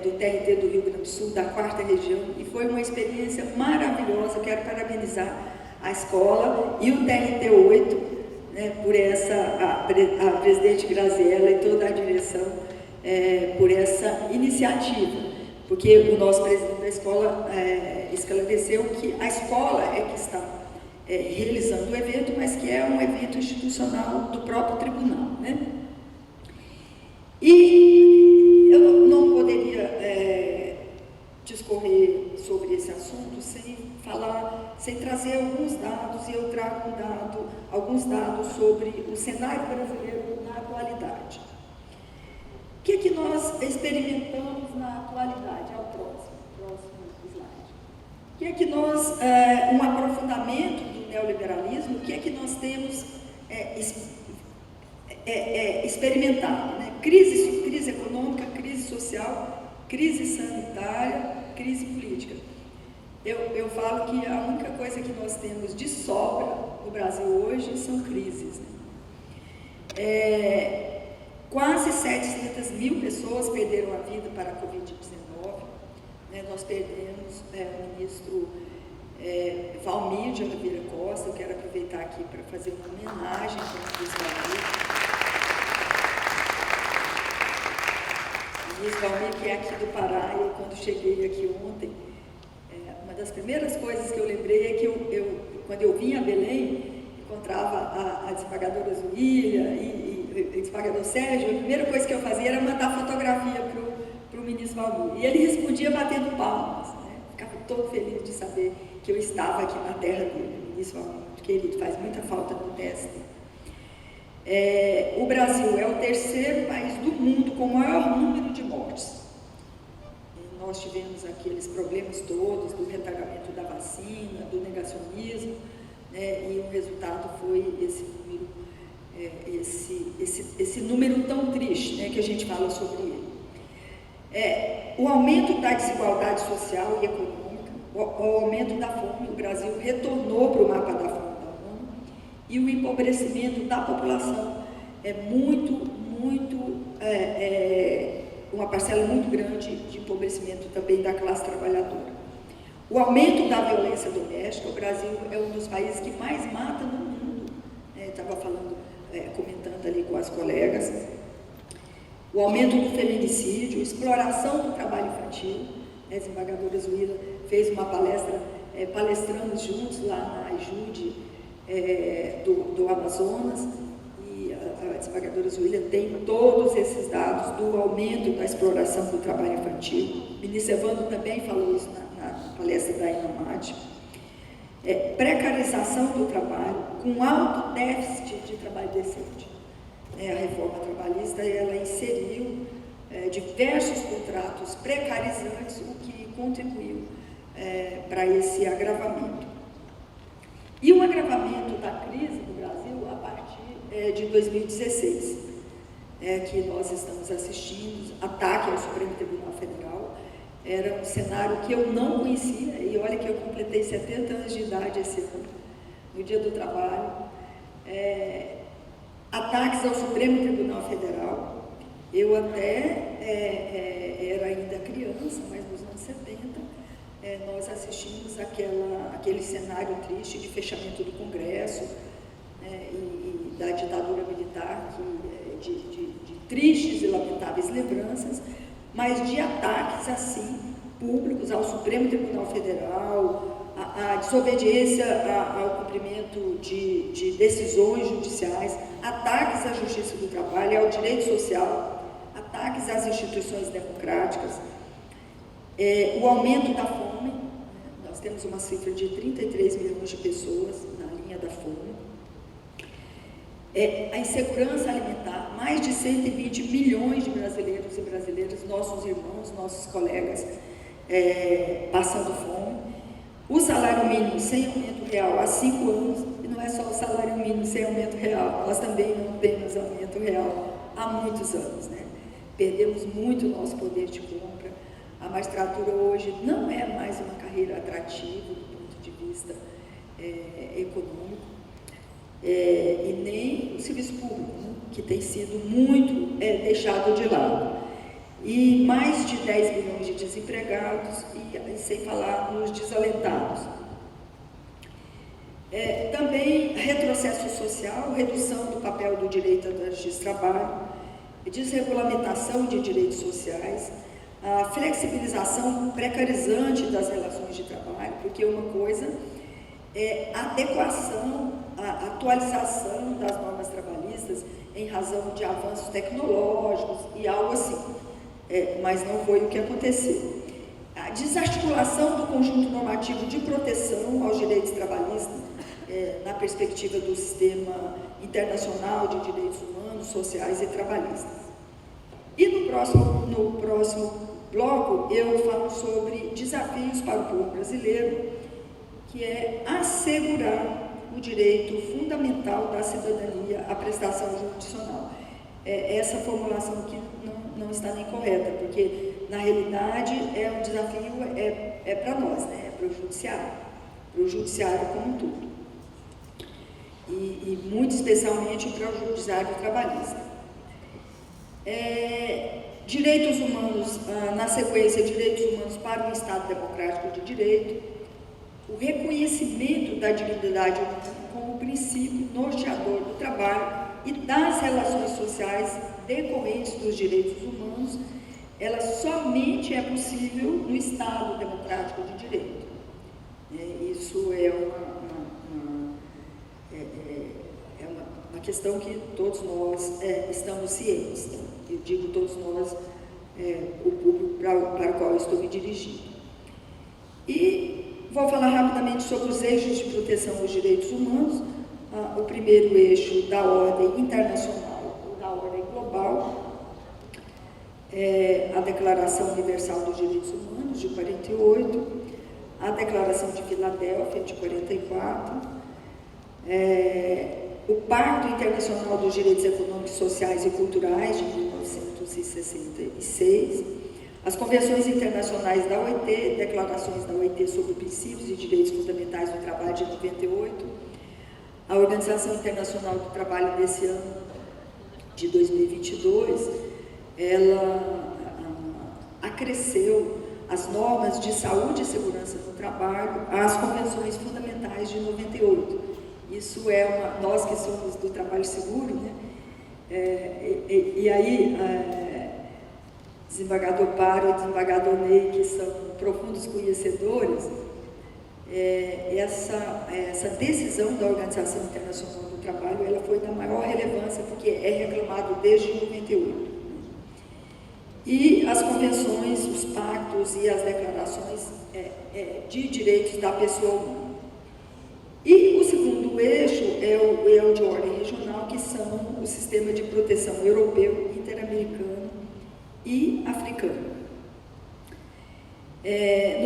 do TRT do Rio Grande do Sul, da 4ª região, e foi uma experiência maravilhosa. Eu quero parabenizar a escola e o TRT 8, né, por a presidente Graziella e toda a direção, por essa iniciativa, porque o nosso presidente da escola esclareceu que a escola é que está realizando o evento, mas que é um evento institucional do próprio tribunal, né? E eu não poderia discorrer sobre esse assunto sem trazer alguns dados, e eu trago alguns dados sobre o cenário brasileiro na atualidade. O que nós experimentamos na atualidade? É o próximo slide. O que nós, um aprofundamento do neoliberalismo, o que nós temos experimentado? Né? Crise econômica, crise social, crise sanitária, crise política. Eu falo que a única coisa que nós temos de sobra no Brasil hoje são crises. Né? Quase 700 mil pessoas perderam a vida para a Covid-19. Né? Nós perdemos o ministro Valmir de Oliveira Costa. Eu quero aproveitar aqui para fazer uma homenagem ao ministro Valmir. O ministro Valmir, que é aqui do Pará, e quando cheguei aqui ontem, uma das primeiras coisas que eu lembrei é que quando eu vinha a Belém, encontrava a desembargadora Zuília e o desembargador Sérgio. A primeira coisa que eu fazia era mandar fotografia para o ministro Valmir. E ele respondia batendo palmas. Né? Ficava todo feliz de saber que eu estava aqui na terra dele, o ministro Valmir, querido, faz muita falta no teste. O Brasil é o terceiro país do mundo com o maior número de mortes. Nós tivemos aqueles problemas todos do retargamento da vacina, do negacionismo, né, e o resultado foi esse número tão triste, né, que a gente fala sobre ele. O aumento da desigualdade social e econômica, o aumento da fome, o Brasil retornou para o mapa da fome da ONU, e o empobrecimento da população é uma parcela muito grande de empobrecimento também da classe trabalhadora. O aumento da violência doméstica, o Brasil é um dos países que mais mata no mundo, estava comentando ali com as colegas. O aumento do feminicídio, exploração do trabalho infantil, a desembargadora Zuila fez uma palestra, palestramos juntos lá na Ajude do Amazonas, e a desembargadora Zuila tem todos esses dados do aumento da exploração do trabalho infantil. O ministro Evandro também falou isso na palestra da INAMAT. Precarização do trabalho, com alto déficit de trabalho decente. A reforma trabalhista, ela inseriu diversos contratos precarizantes, o que contribuiu para esse agravamento. E o agravamento da crise no Brasil a partir de 2016, que nós estamos assistindo, ataque ao Supremo Tribunal Federal, era um cenário que eu não conhecia, e olha que eu completei 70 anos de idade esse ano, no Dia do Trabalho. Ataques ao Supremo Tribunal Federal. Eu até era ainda criança, mas nos anos 70, nós assistimos aquele cenário triste de fechamento do Congresso e da ditadura militar, de tristes e lamentáveis lembranças, mas de ataques assim, públicos ao Supremo Tribunal Federal, a desobediência ao cumprimento de decisões judiciais, ataques à justiça do trabalho e ao direito social, ataques às instituições democráticas, o aumento da fome. Nós temos uma cifra de 33 milhões de pessoas na linha da fome. A insegurança alimentar, mais de 120 milhões de brasileiros e brasileiras, nossos irmãos, nossos colegas, passando fome. O salário mínimo sem aumento real há 5 anos, e não é só o salário mínimo sem aumento real, nós também não temos aumento real há muitos anos, né? Perdemos muito o nosso poder de compra. A magistratura hoje não é mais uma carreira atrativa do ponto de vista econômico, e nem o serviço público, né, que tem sido muito deixado de lado. E mais de 10 milhões de desempregados, e sem falar nos desalentados. Também retrocesso social, redução do papel do direito à justiça do trabalho, desregulamentação de direitos sociais, a flexibilização precarizante das relações de trabalho, porque uma coisa é a adequação, a atualização das normas trabalhistas em razão de avanços tecnológicos e algo assim. Mas não foi o que aconteceu. A desarticulação do conjunto normativo de proteção aos direitos trabalhistas na perspectiva do sistema internacional de direitos humanos, sociais e trabalhistas. E no próximo bloco eu falo sobre desafios para o povo brasileiro, que é assegurar o direito fundamental da cidadania à prestação jurisdicional. Essa formulação aqui não está nem correta, porque na realidade um desafio para nós, né? Para o judiciário como um todo, e muito especialmente para o judiciário trabalhista. Direitos humanos, na sequência, direitos humanos para um Estado democrático de direito, o reconhecimento da dignidade humana como princípio norteador do trabalho e das relações sociais decorrentes dos direitos humanos, ela somente é possível no Estado democrático de direito. Isso é uma questão que todos nós estamos cientes. Eu digo todos nós, o público para o qual eu estou me dirigindo. E vou falar rapidamente sobre os eixos de proteção dos direitos humanos. o primeiro eixo da ordem internacional ou da ordem global, a Declaração Universal dos Direitos Humanos, de 48, a Declaração de Filadélfia, de 44, o Pacto Internacional dos Direitos Econômicos, Sociais e Culturais, de 1966, as Convenções Internacionais da OIT, Declarações da OIT sobre Princípios e Direitos Fundamentais do Trabalho, de 98, a Organização Internacional do Trabalho desse ano, de 2022, ela acresceu as normas de saúde e segurança no trabalho às Convenções Fundamentais de 98. Isso é nós que somos do trabalho seguro, né? E aí, desembargador Paro e desembargador Ney, que são profundos conhecedores, essa decisão da Organização Internacional do Trabalho, ela foi da maior relevância, porque é reclamado desde 98. E as convenções, os pactos e as declarações de direitos da pessoa humana. E o segundo eixo é o de ordem regional, que são o sistema de proteção europeu, interamericano e africano.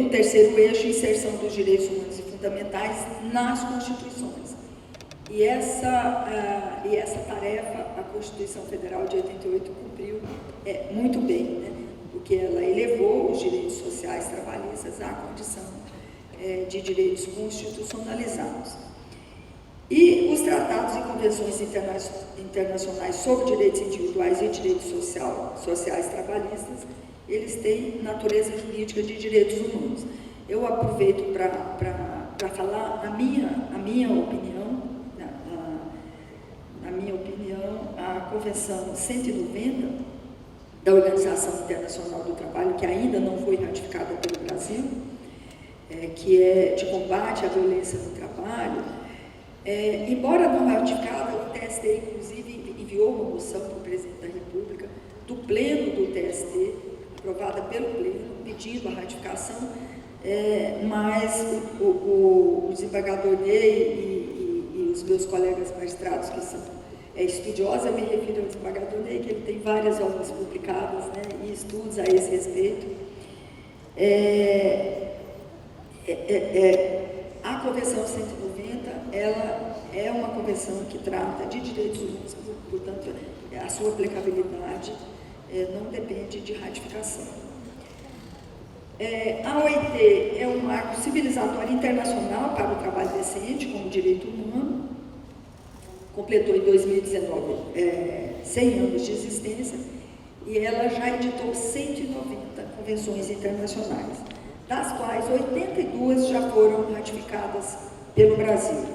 No terceiro eixo, inserção dos direitos humanos e fundamentais nas constituições. E essa tarefa a Constituição Federal de 88 cumpriu muito bem, né? Porque ela elevou os direitos sociais trabalhistas à condição de direitos constitucionalizados. E os tratados e convenções internacionais sobre direitos individuais e direitos sociais trabalhistas, eles têm natureza jurídica de direitos humanos. Eu aproveito para falar a minha opinião. Na minha opinião, a Convenção 190 da Organização Internacional do Trabalho, que ainda não foi ratificada pelo Brasil, que é de combate à violência no trabalho, embora não ratificada, o TST, inclusive, enviou uma moção para o presidente da República, do Pleno do TST, aprovada pelo Pleno, pedindo a ratificação, mas o desembargador Ney e os meus colegas magistrados que são estudiosos, eu me refiro ao desembargador Ney, que ele tem várias obras publicadas, né, e estudos a esse respeito. A Convenção 190, ela é uma convenção que trata de direitos humanos, portanto, a sua aplicabilidade não depende de ratificação. A OIT é um marco civilizatório internacional para o trabalho decente como direito humano, completou em 2019 100 anos de existência, e ela já editou 190 convenções internacionais, das quais 82 já foram ratificadas pelo Brasil.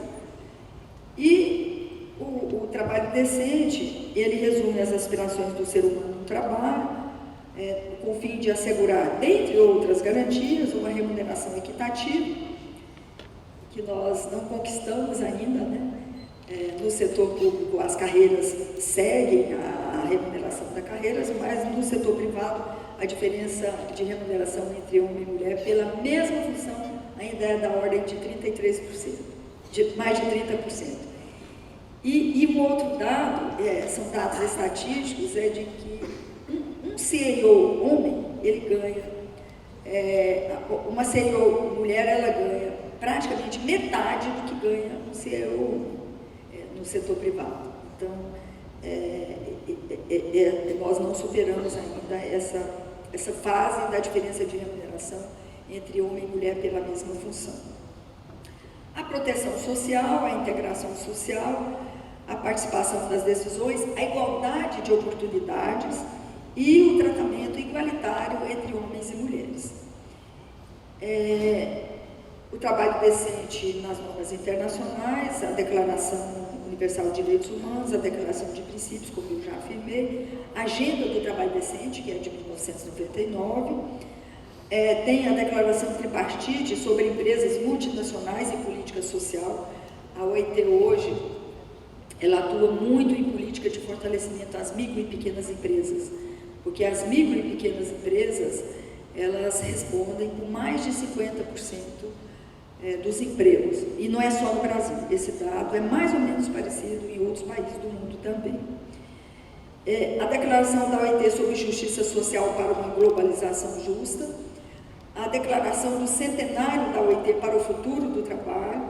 E o trabalho decente, ele resume as aspirações do ser humano no trabalho, com o fim de assegurar, dentre outras garantias, uma remuneração equitativa, que nós não conquistamos ainda, né? No setor público, as carreiras seguem a remuneração das carreiras, mas no setor privado, a diferença de remuneração entre homem e mulher pela mesma função ainda é da ordem de 33%, de mais de 30%. E um outro dado, são dados estatísticos, de que um CEO homem, ele ganha, uma CEO mulher, ela ganha praticamente metade do que ganha um CEO no setor privado. Então, nós não superamos ainda essa fase da diferença de remuneração entre homem e mulher pela mesma função. A proteção social, a integração social, a participação das decisões, a igualdade de oportunidades e o tratamento igualitário entre homens e mulheres. O trabalho decente nas normas internacionais, a Declaração Universal de Direitos Humanos, a Declaração de Princípios, como eu já afirmei, a Agenda do Trabalho Decente, que é de 1999, tem a Declaração Tripartite sobre empresas multinacionais e política social. A OIT hoje, ela atua muito em política de fortalecimento às micro e pequenas empresas, porque as micro e pequenas empresas, elas respondem por mais de 50% dos empregos. E não é só no Brasil, esse dado é mais ou menos parecido em outros países do mundo também. A declaração da OIT sobre justiça social para uma globalização justa, a declaração do centenário da OIT para o futuro do trabalho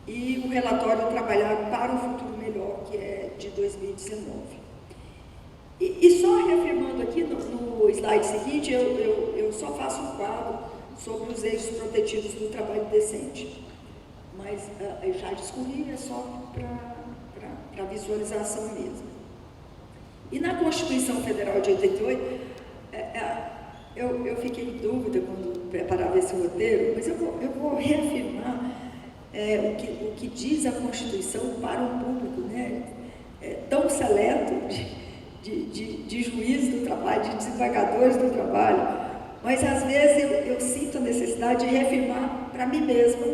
e o relatório Trabalhar para um Futuro Melhor, que é de 2019. E só reafirmando aqui no slide seguinte, eu só faço um quadro sobre os eixos protetivos do trabalho decente. Mas eu já discorri, é só para visualização mesmo. E na Constituição Federal de 88, eu fiquei em dúvida quando preparava esse roteiro, mas eu vou reafirmar o que diz a Constituição para um público, né, tão seleto de juízes do trabalho, de desembargadores do trabalho, mas às vezes eu sinto a necessidade de reafirmar para mim mesma,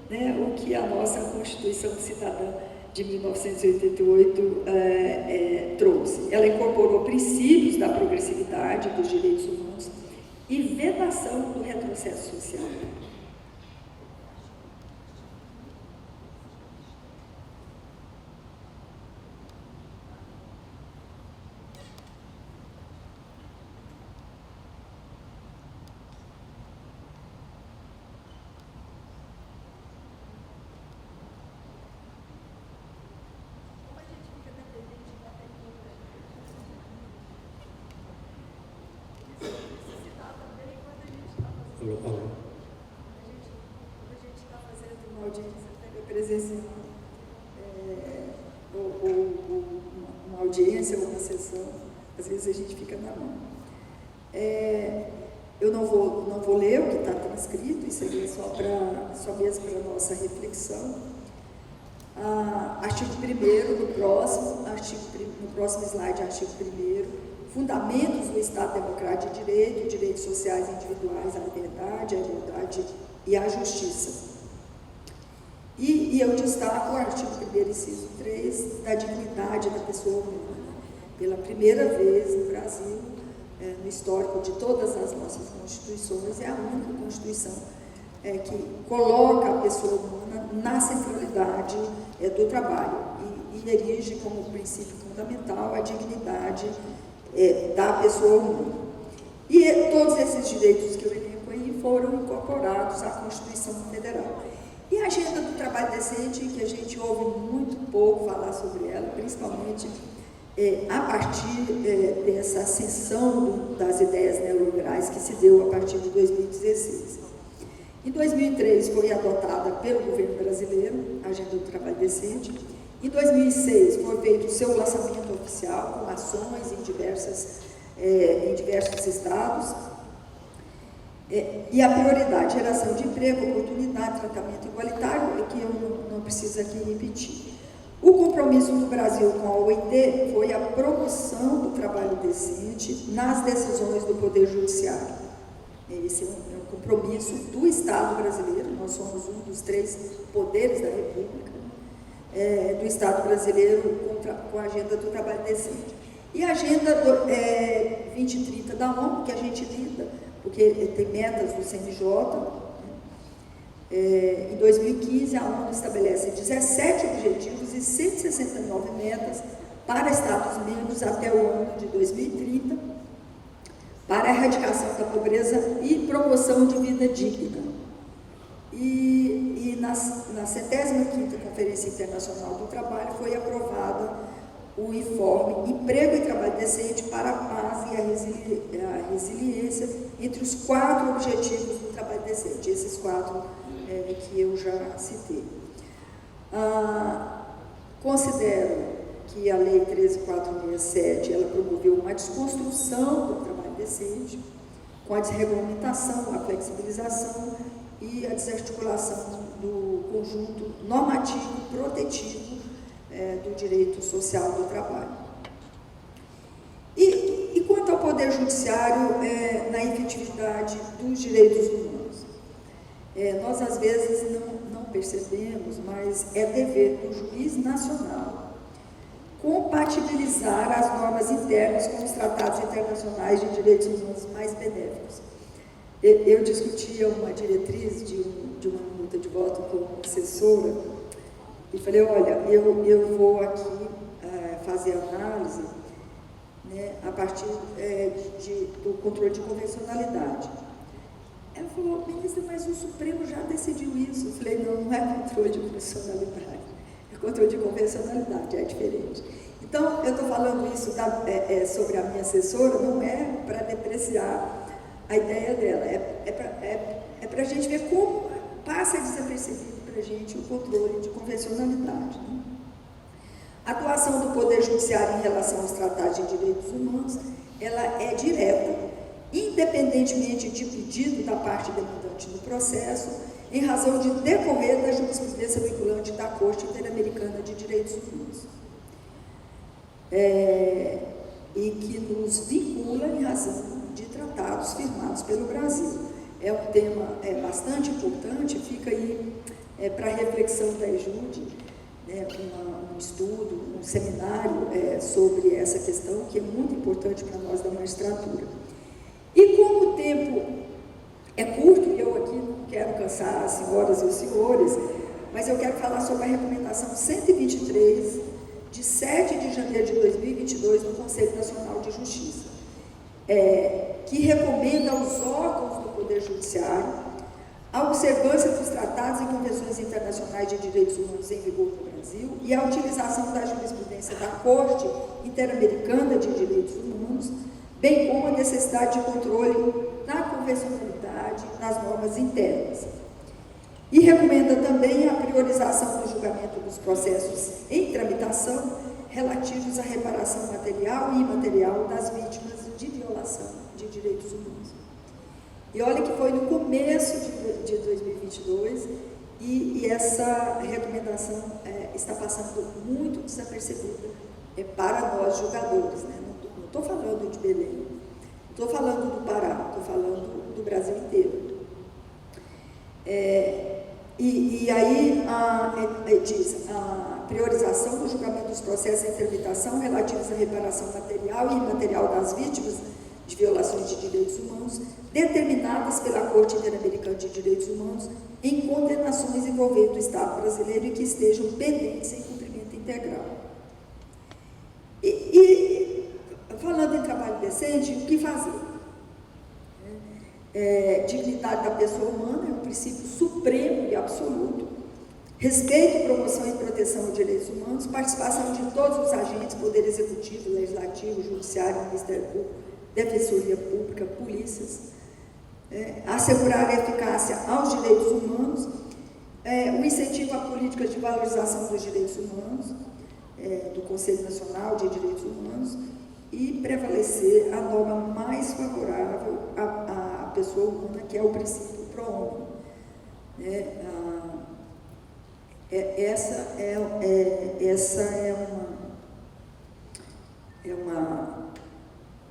né, o que a nossa Constituição Cidadã de 1988 trouxe. Ela incorporou princípios da progressividade dos direitos humanos e vedação do retrocesso social. Uma audiência ou uma sessão, às vezes a gente fica na mão. Eu não vou ler o que está transcrito, isso aqui é só mesmo para a nossa reflexão. Artigo 1º, no próximo slide, artigo 1º, fundamentos do Estado Democrático de Direito, direitos sociais individuais, a liberdade, a igualdade e a justiça. E eu destaco o artigo 1º, inciso 3, da dignidade da pessoa humana. Pela primeira vez no Brasil, no histórico de todas as nossas constituições, é a única Constituição que coloca a pessoa humana na centralidade do trabalho e erige como princípio fundamental a dignidade da pessoa humana. E todos esses direitos que eu elenco aí foram incorporados à Constituição Federal. E a agenda do trabalho decente, que a gente ouve muito pouco falar sobre ela, principalmente a partir dessa ascensão das ideias neoliberais que se deu a partir de 2016. Em 2003 foi adotada pelo governo brasileiro, a agenda do trabalho decente. Em 2006 foi feito o seu lançamento oficial, com ações em diversos estados. E a prioridade, geração de emprego, oportunidade, tratamento igualitário, que eu não preciso aqui repetir. O compromisso do Brasil com a OIT foi a promoção do trabalho decente nas decisões do Poder Judiciário. Esse é um compromisso do Estado brasileiro, nós somos um dos 3 poderes da República, do Estado brasileiro com a agenda do trabalho decente. E a agenda 2030 da ONU, que a gente lida, porque tem metas do CNJ. Em 2015, a ONU estabelece 17 objetivos e 169 metas para Estados-membros até o ano de 2030, para a erradicação da pobreza e promoção de vida digna. E na 75ª Conferência Internacional do Trabalho foi aprovada o informe Emprego e Trabalho Decente para a Paz e a Resiliência entre os 4 objetivos do trabalho decente, esses 4 que eu já citei. Considero que a Lei 13.467, ela promoveu uma desconstrução do trabalho decente, com a desregulamentação, a flexibilização e a desarticulação do conjunto normativo protetivo do direito social do trabalho. E quanto ao Poder Judiciário, na efetividade dos direitos humanos? Nós, às vezes, não percebemos, mas é dever do juiz nacional compatibilizar as normas internas com os tratados internacionais de direitos humanos mais benéficos. Eu discutia uma diretriz de uma conta de voto como assessora e falei, olha, eu vou aqui fazer análise, né, a partir do controle de convencionalidade. Ela falou, ministra, mas o Supremo já decidiu isso. Eu falei, não é controle de convencionalidade, é controle de convencionalidade, é diferente. Então, eu estou falando isso sobre a minha assessora, não é para depreciar a ideia dela, é para a gente ver como passa desapercebido para a gente o controle de convencionalidade. Né? A atuação do Poder Judiciário em relação aos tratados de direitos humanos, ela é direta, independentemente de pedido da parte demandante no processo, em razão de decorrer da jurisprudência vinculante da Corte Interamericana de Direitos Humanos. E que nos vincula em razão de tratados firmados pelo Brasil. É um tema bastante importante, fica aí para reflexão da EJUDE, né, um estudo, um seminário sobre essa questão, que é muito importante para nós da magistratura. E como o tempo é curto, e eu aqui não quero cansar as senhoras e os senhores, mas eu quero falar sobre a recomendação 123, de 7 de janeiro de 2022, do Conselho Nacional de Justiça, que recomenda aos órgãos do Poder Judiciário a observância dos tratados e convenções internacionais de direitos humanos em vigor no Brasil e a utilização da jurisprudência da Corte Interamericana de Direitos Humanos, bem como a necessidade de controle na convencionalidade nas normas internas. E recomenda também a priorização do julgamento dos processos em tramitação relativos à reparação material e imaterial das vítimas de violação de direitos humanos. E olha que foi no começo de 2022 e essa recomendação está passando muito desapercebida para nós julgadores, né? Não estou falando de Belém, não estou falando do Pará, estou falando do Brasil inteiro. E aí diz a priorização do julgamento dos processos em tramitação relativos à reparação material e imaterial das vítimas de violações de direitos humanos, determinadas pela Corte Interamericana de Direitos Humanos em condenações envolvendo o Estado brasileiro e que estejam pendentes em cumprimento integral. E falando em trabalho decente, o que fazer? Dignidade da pessoa humana é um princípio supremo e absoluto. Respeito, promoção e proteção aos direitos humanos, participação de todos os agentes, Poder Executivo, Legislativo, Judiciário, Ministério Público, Defensoria Pública, polícias, assegurar a eficácia aos direitos humanos, o incentivo a políticas de valorização dos direitos humanos, do Conselho Nacional de Direitos Humanos, e prevalecer a norma mais favorável à pessoa humana, que é o princípio pro homo. Essa é uma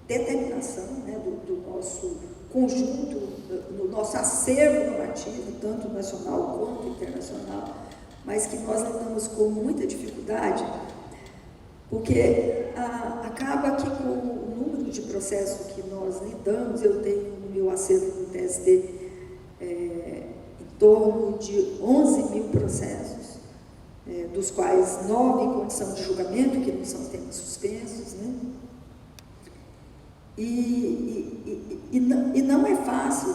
determinação, né, do nosso conjunto, do nosso acervo normativo, tanto nacional quanto internacional, mas que nós lidamos com muita dificuldade, porque acaba que com o número de processos que nós lidamos, eu tenho no meu acervo do TST em torno de 11 mil processos, dos quais 9 em condição de julgamento, que não são temas suspensos, né? E não é fácil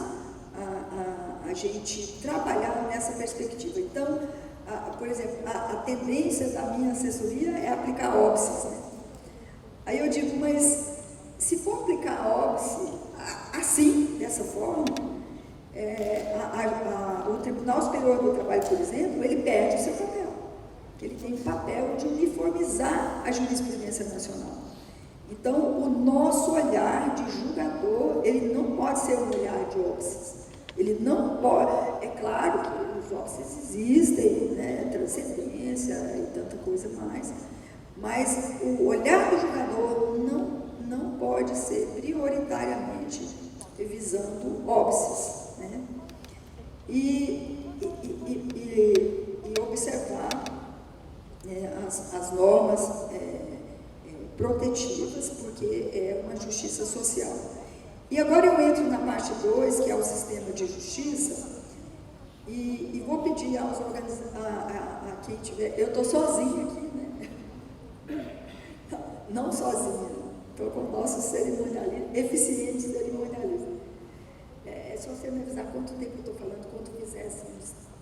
a gente trabalhar nessa perspectiva. Então, por exemplo, a tendência da minha assessoria é aplicar óbices, né? Aí eu digo, mas se for aplicar óbice assim, dessa forma, o Tribunal Superior do Trabalho, por exemplo, ele perde o seu papel, que ele tem o papel de uniformizar a jurisprudência nacional. Então, o nosso olhar de julgador, ele não pode ser um olhar de óbices. Ele não pode, é claro que os óbices existem, né, transcendência e tanta coisa mais, mas o olhar do julgador não pode ser prioritariamente visando óbices, né? E observar, né, as normas protetivas, porque é uma justiça social. E agora eu entro na parte 2, que é o sistema de justiça, E vou pedir aos a quem tiver... Eu estou sozinha aqui, né? Não sozinha, estou com o nosso cerimonialismo, eficiente cerimonialismo. É só você me avisar quanto tempo eu estou falando, quando fizer assim,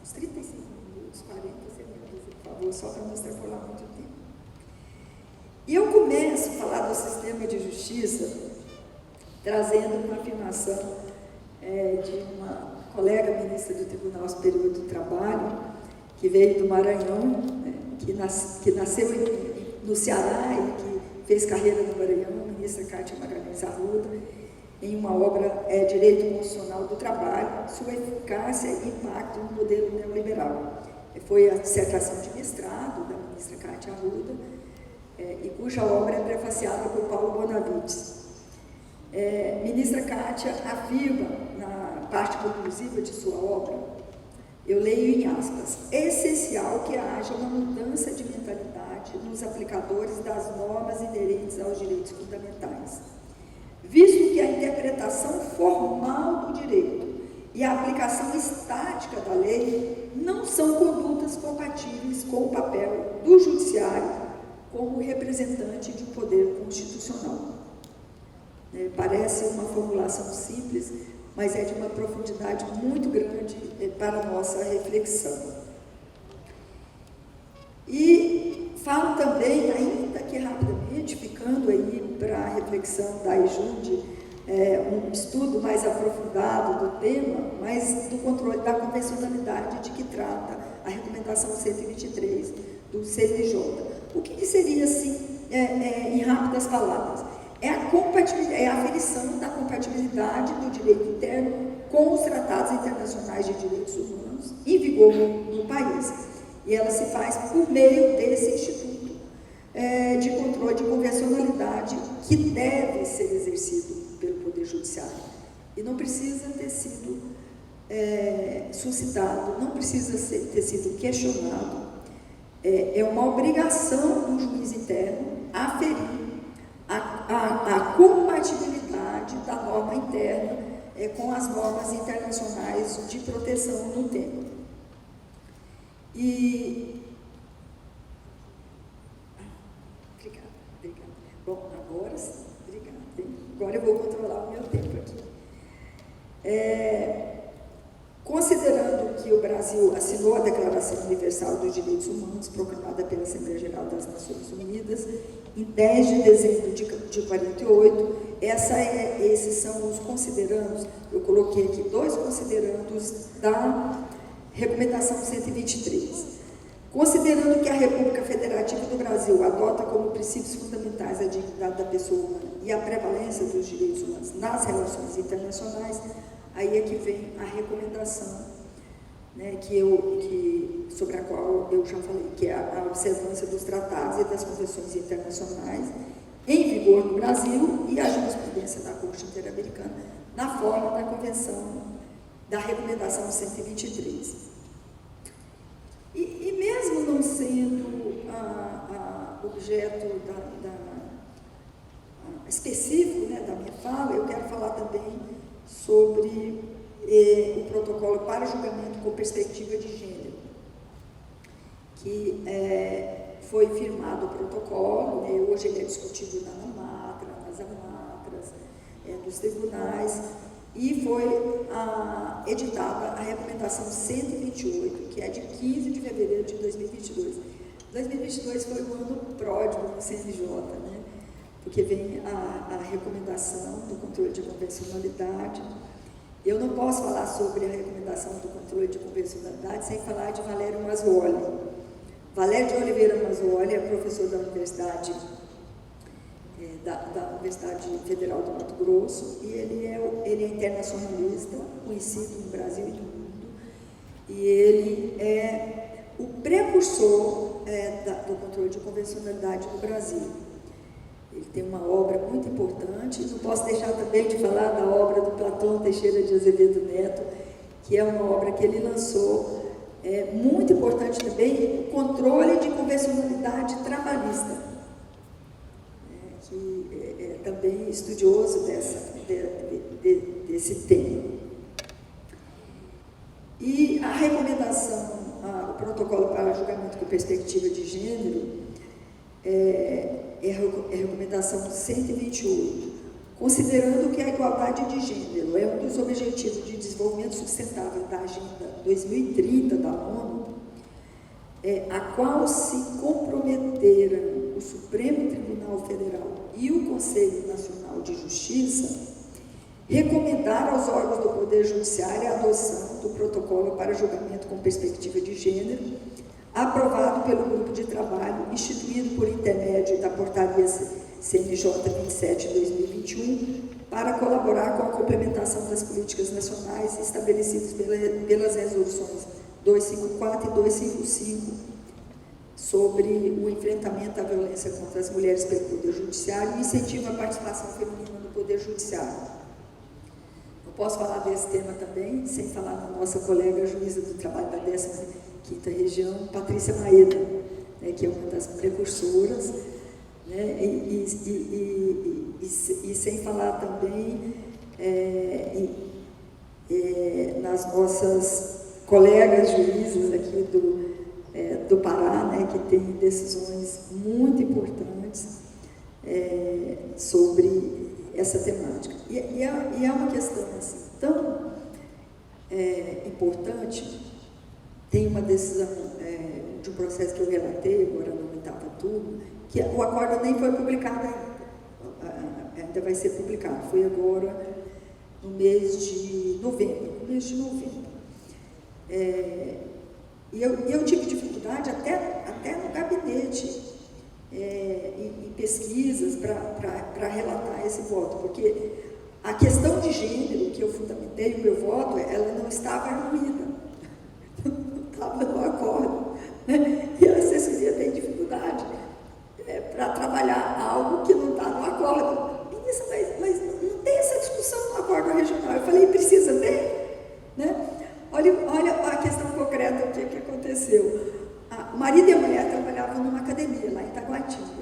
uns 35 minutos, 40, você me avisa, por favor, só para não extrapolar muito tempo. E eu começo a falar do sistema de justiça, trazendo uma afirmação de uma colega ministra do Tribunal Superior do Trabalho, que veio do Maranhão, né, que nasceu no Ceará e que fez carreira no Maranhão, a ministra Kátia Magalhães Arruda, em uma obra Direito Constitucional do Trabalho, sua eficácia e impacto no modelo neoliberal. Foi a dissertação de mestrado da ministra Kátia Arruda, e cuja obra é prefaciada por Paulo Bonavides. Ministra Kátia afirma, na parte conclusiva de sua obra, eu leio em aspas, é essencial que haja uma mudança de mentalidade nos aplicadores das normas inerentes aos direitos fundamentais, visto que a interpretação formal do direito e a aplicação estática da lei não são condutas compatíveis com o papel do judiciário como representante de um poder constitucional. Parece uma formulação simples, mas é de uma profundidade muito grande para a nossa reflexão. E falo também, ainda que rapidamente, ficando aí para a reflexão da IJUND, um estudo mais aprofundado do tema, mas do controle da convencionalidade de que trata a recomendação 123 do CNJ. O que seria, assim, em rápidas palavras? É a aferição da compatibilidade do direito interno com os tratados internacionais de direitos humanos em vigor no país. E ela se faz por meio desse instituto de controle de convencionalidade que deve ser exercido pelo Poder Judiciário. E não precisa ter sido suscitado, não precisa ter sido questionado. É uma obrigação do juiz interno aferir a compatibilidade da norma interna com as normas internacionais de proteção no tema. Obrigada. Bom, agora sim, obrigada. Agora eu vou controlar o meu tempo aqui. Considerando que o Brasil assinou a Declaração Universal dos Direitos Humanos, proclamada pela Assembleia Geral das Nações Unidas, em 10 de dezembro de 1948, esses são os considerandos, eu coloquei aqui 2 considerandos da Recomendação 123. Considerando que a República Federativa do Brasil adota como princípios fundamentais a dignidade da pessoa humana e a prevalência dos direitos humanos nas relações internacionais, aí é que vem a recomendação, né, sobre a qual eu já falei, que é a observância dos tratados e das convenções internacionais em vigor no Brasil e a jurisprudência da Corte Interamericana na forma da Convenção, da Recomendação 123. E mesmo não sendo objeto específico, né, da minha fala, eu quero falar também sobre o protocolo para julgamento com perspectiva de gênero, que foi firmado o protocolo, né, hoje ele é discutido na ANMATRA, nas ANMATRAs, dos tribunais, e foi editada a recomendação 128, que é de 15 de fevereiro de 2022. 2022 foi o ano pródigo no CNJ, né? Porque vem a recomendação do controle de convencionalidade. Eu não posso falar sobre a recomendação do controle de convencionalidade sem falar de Valério Mazzuoli. Valério de Oliveira Mazzuoli é professor da Universidade, da Universidade Federal do Mato Grosso, e ele é internacionalista, conhecido no Brasil e no mundo, e ele é o precursor do controle de convencionalidade no Brasil. Ele tem uma obra muito importante, não posso deixar também de falar da obra do Platão Teixeira de Azevedo Neto, que é uma obra que ele lançou, muito importante também, o controle de convencionalidade trabalhista, que é também estudioso desse tema. E a recomendação, o protocolo para julgamento com perspectiva de gênero, é a recomendação 128, considerando que a igualdade de gênero é um dos objetivos de desenvolvimento sustentável da Agenda 2030 da ONU, a qual se comprometeram o Supremo Tribunal Federal e o Conselho Nacional de Justiça, recomendar aos órgãos do Poder Judiciário a adoção do protocolo para julgamento com perspectiva de gênero, aprovado pelo Grupo de Trabalho, instituído por intermédio da Portaria CNJ 27/2021, para colaborar com a complementação das políticas nacionais estabelecidas pelas resoluções 254 e 255 sobre o enfrentamento à violência contra as mulheres pelo Poder Judiciário e incentivo à participação feminina no Poder Judiciário. Eu posso falar desse tema também, sem falar da nossa colega juíza do trabalho da 15ª Região, Patrícia Maeda, né, que é uma das precursoras, né, e sem falar também nas nossas colegas juízes aqui do Pará, né, que tem decisões muito importantes sobre essa temática. E é uma questão assim, tão importante. Tem uma decisão de um processo que eu relatei agora no 8º turno, que o acordo nem foi publicado ainda vai ser publicado, foi agora no mês de novembro, E eu tive dificuldade até no gabinete, em pesquisas, para relatar esse voto, porque a questão de gênero que eu fundamentei o meu voto, ela não estava arguída, não estava no acordo, né? E a assessoria tem dificuldade para trabalhar algo que não está no acordo. Ministra, mas não tem essa discussão no acordo regional. Eu falei, precisa ter, né? Olha a questão concreta, o que aconteceu. O marido e a mulher trabalhavam numa academia lá em Taguatinga.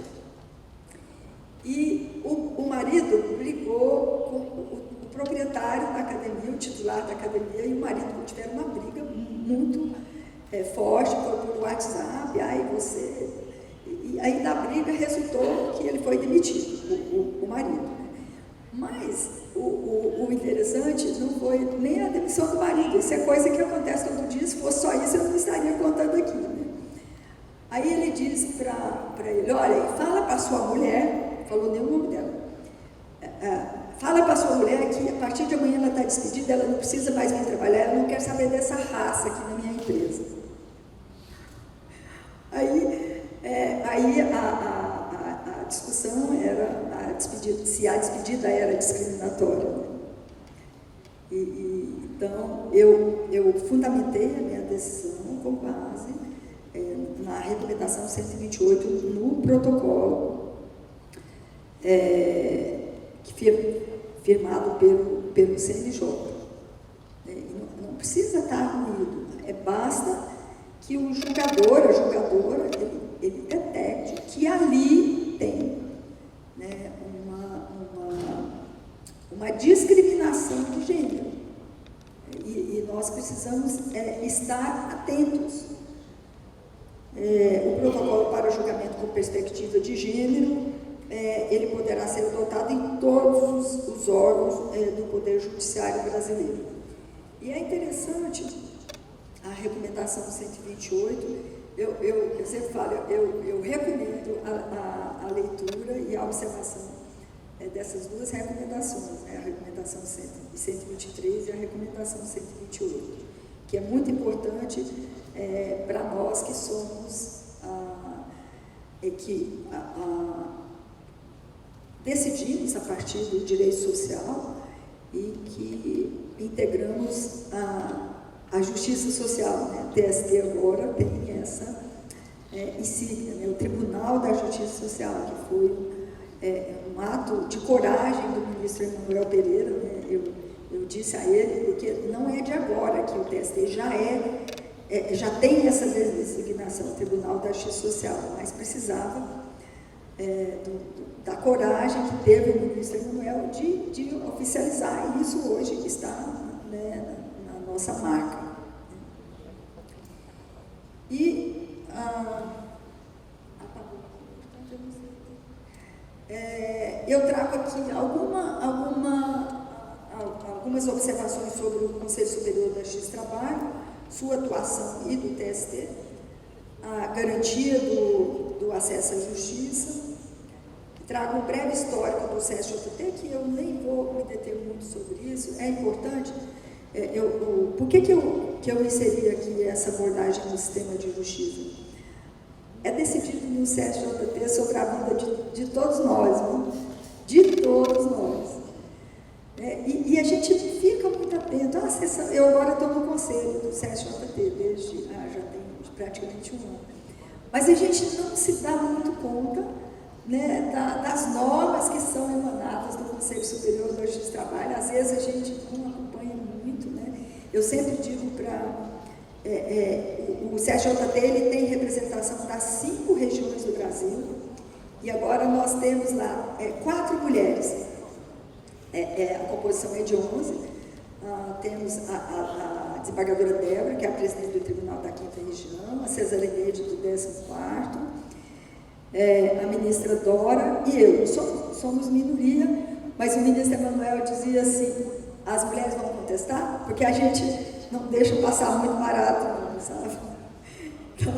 E o marido brigou com o proprietário da academia, o titular da academia, e o marido tiveram uma briga muito forte, foi por WhatsApp, e aí da briga resultou que ele foi demitido, o marido. Mas o interessante não foi nem a demissão do marido, isso é coisa que acontece todo dia, se fosse só isso eu não estaria contando aqui, né? Aí ele disse para ele, olha, fala para sua mulher, falou nem o nome dela, fala para sua mulher que a partir de amanhã ela está despedida, ela não precisa mais vir trabalhar, ela não quer saber dessa raça aqui na minha empresa. Aí a discussão era se a despedida era discriminatória. Então, eu fundamentei a minha decisão com base na recomendação 128 no protocolo firmado pelo CNJ. Não precisa estar arguído, basta que o julgador, a julgadora, ele detecte que ali tem, né, uma discriminação de gênero. E nós precisamos estar atentos. O protocolo para julgamento com perspectiva de gênero, ele poderá ser adotado em todos os órgãos do Poder Judiciário brasileiro. E é interessante a recomendação 128, eu sempre falo, eu recomendo a leitura e a observação dessas duas recomendações, né? A recomendação 123 e a recomendação 128, que é muito importante para nós que somos, decidimos a partir do direito social e que integramos a justiça social, né? A TST agora tem essa insígnia, né? O Tribunal da Justiça Social, que foi um ato de coragem do ministro Emanuel Pereira, né? Eu disse a ele, porque não é de agora que o TST já tem essa designação, Tribunal da Justiça Social, mas precisava da coragem que teve o ministro Emanuel de oficializar, e isso hoje está, né, na nossa marca. E eu trago aqui algumas observações sobre o Conselho Superior da Justiça do Trabalho, sua atuação e do TST, a garantia do acesso à justiça. Trago um breve histórico do CSJT, que eu nem vou me deter muito sobre isso, é importante. Por que eu inseri aqui essa abordagem no sistema de justiça? É decidido no CSJT sobre a vida de todos nós, viu? De todos nós. E a gente fica muito atento. Eu agora estou no conselho do CSJT, já tem praticamente um ano. Mas a gente não se dá muito conta, né, das normas que são emanadas do Conselho Superior da Justiça do Trabalho. Às vezes a gente não acompanha muito, né? Eu sempre digo o CSJT ele tem representação das 5 regiões do Brasil, e agora nós temos lá 4 mulheres. A composição é de 11. Temos a desembargadora Débora, que é a presidente do Tribunal da 5ª Região, a Cesar Enede do 14º, a ministra Dora e eu. Somos minoria, mas o ministro Emanuel dizia assim: as mulheres vão contestar, porque a gente não deixa passar muito barato, não, sabe? Então,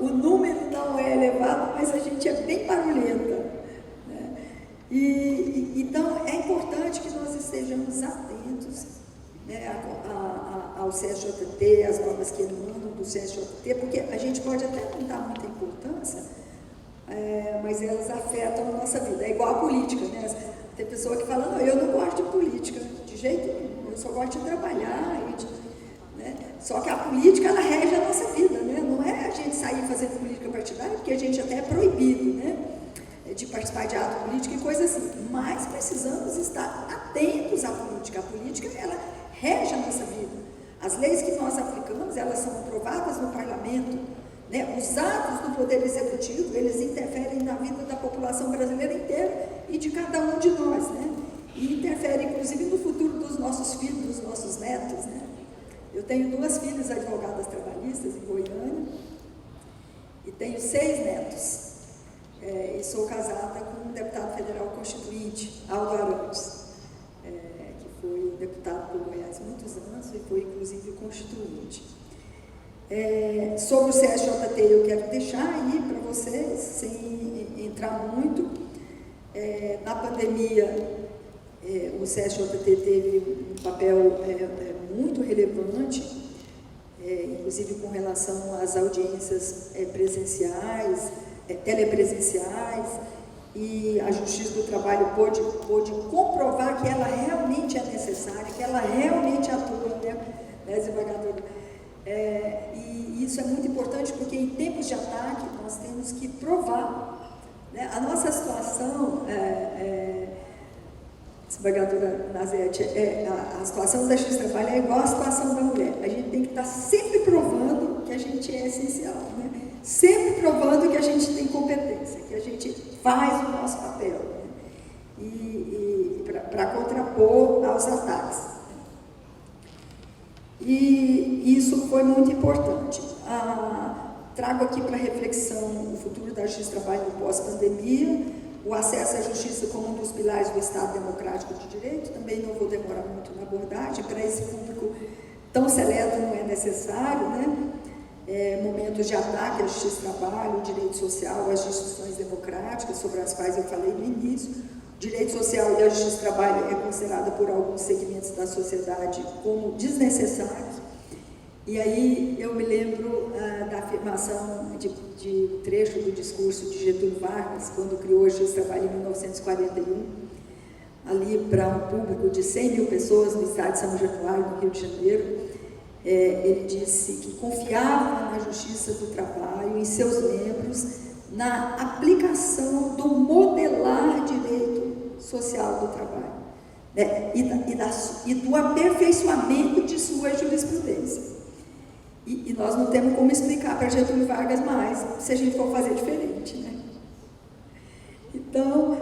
o número não é elevado, mas a gente é bem barulhenta, né? Então, é importante que nós estejamos atentos, né, ao CSJT, às normas que emanam do CSJT, porque a gente pode até não dar muita importância, mas elas afetam a nossa vida. É igual a política, né? Tem pessoa que fala: não, eu não gosto de política, de jeito nenhum, eu só gosto de trabalhar, né? Só que a política, ela rege a nossa vida, né? Não é a gente sair fazendo política partidária, porque a gente até é proibido, né, de participar de ato político e coisa assim, mas precisamos estar atentos à política. A política, ela rege a nossa vida. As leis que nós aplicamos, elas são aprovadas no parlamento, né? Os atos do Poder Executivo, eles interferem na vida da população brasileira inteira e de cada um de nós, né? E interferem, inclusive, no futuro dos nossos filhos, dos nossos netos, né? Eu tenho 2 filhas advogadas trabalhistas em Goiânia e tenho 6 netos. E sou casada com um deputado federal constituinte, Aldo Arantes, que foi deputado por Goiás há muitos anos e foi, inclusive, constituinte. Sobre o CSJT, eu quero deixar aí para vocês, sem entrar muito. Na pandemia, o CSJT teve um papel muito relevante, inclusive com relação às audiências presenciais, telepresenciais, e a Justiça do Trabalho pôde comprovar que ela realmente é necessária, que ela realmente atua, né, desembargadora? E isso é muito importante, porque em tempos de ataque nós temos que provar, né? A nossa situação, desembargadora Nazete, a situação da Justiça do Trabalho é igual à situação da mulher. A gente tem que estar sempre provando que a gente é essencial, né? Sempre provando que a gente tem competência, que a gente faz o nosso papel, né? E para contrapor aos ataques. E isso foi muito importante. Trago aqui para reflexão o futuro da Justiça do Trabalho no pós-pandemia, o acesso à justiça como um dos pilares do Estado Democrático de Direito. Também não vou demorar muito na abordagem, para esse público tão seleto não é necessário, né? Momentos de ataque à Justiça do Trabalho, o direito social, as instituições democráticas, sobre as quais eu falei no início. O direito social e a Justiça do Trabalho é considerada por alguns segmentos da sociedade como desnecessários. E aí eu me lembro da afirmação de um trecho do discurso de Getúlio Vargas, quando criou a Justiça do Trabalho em 1941, ali para um público de 100 mil pessoas no estado de São Januário, no Rio de Janeiro. Ele disse que confiava na Justiça do Trabalho e seus membros na aplicação do modelar direito social do trabalho, né? e do aperfeiçoamento de sua jurisprudência. E nós não temos como explicar para Getúlio Vargas mais, se a gente for fazer diferente, né? Então,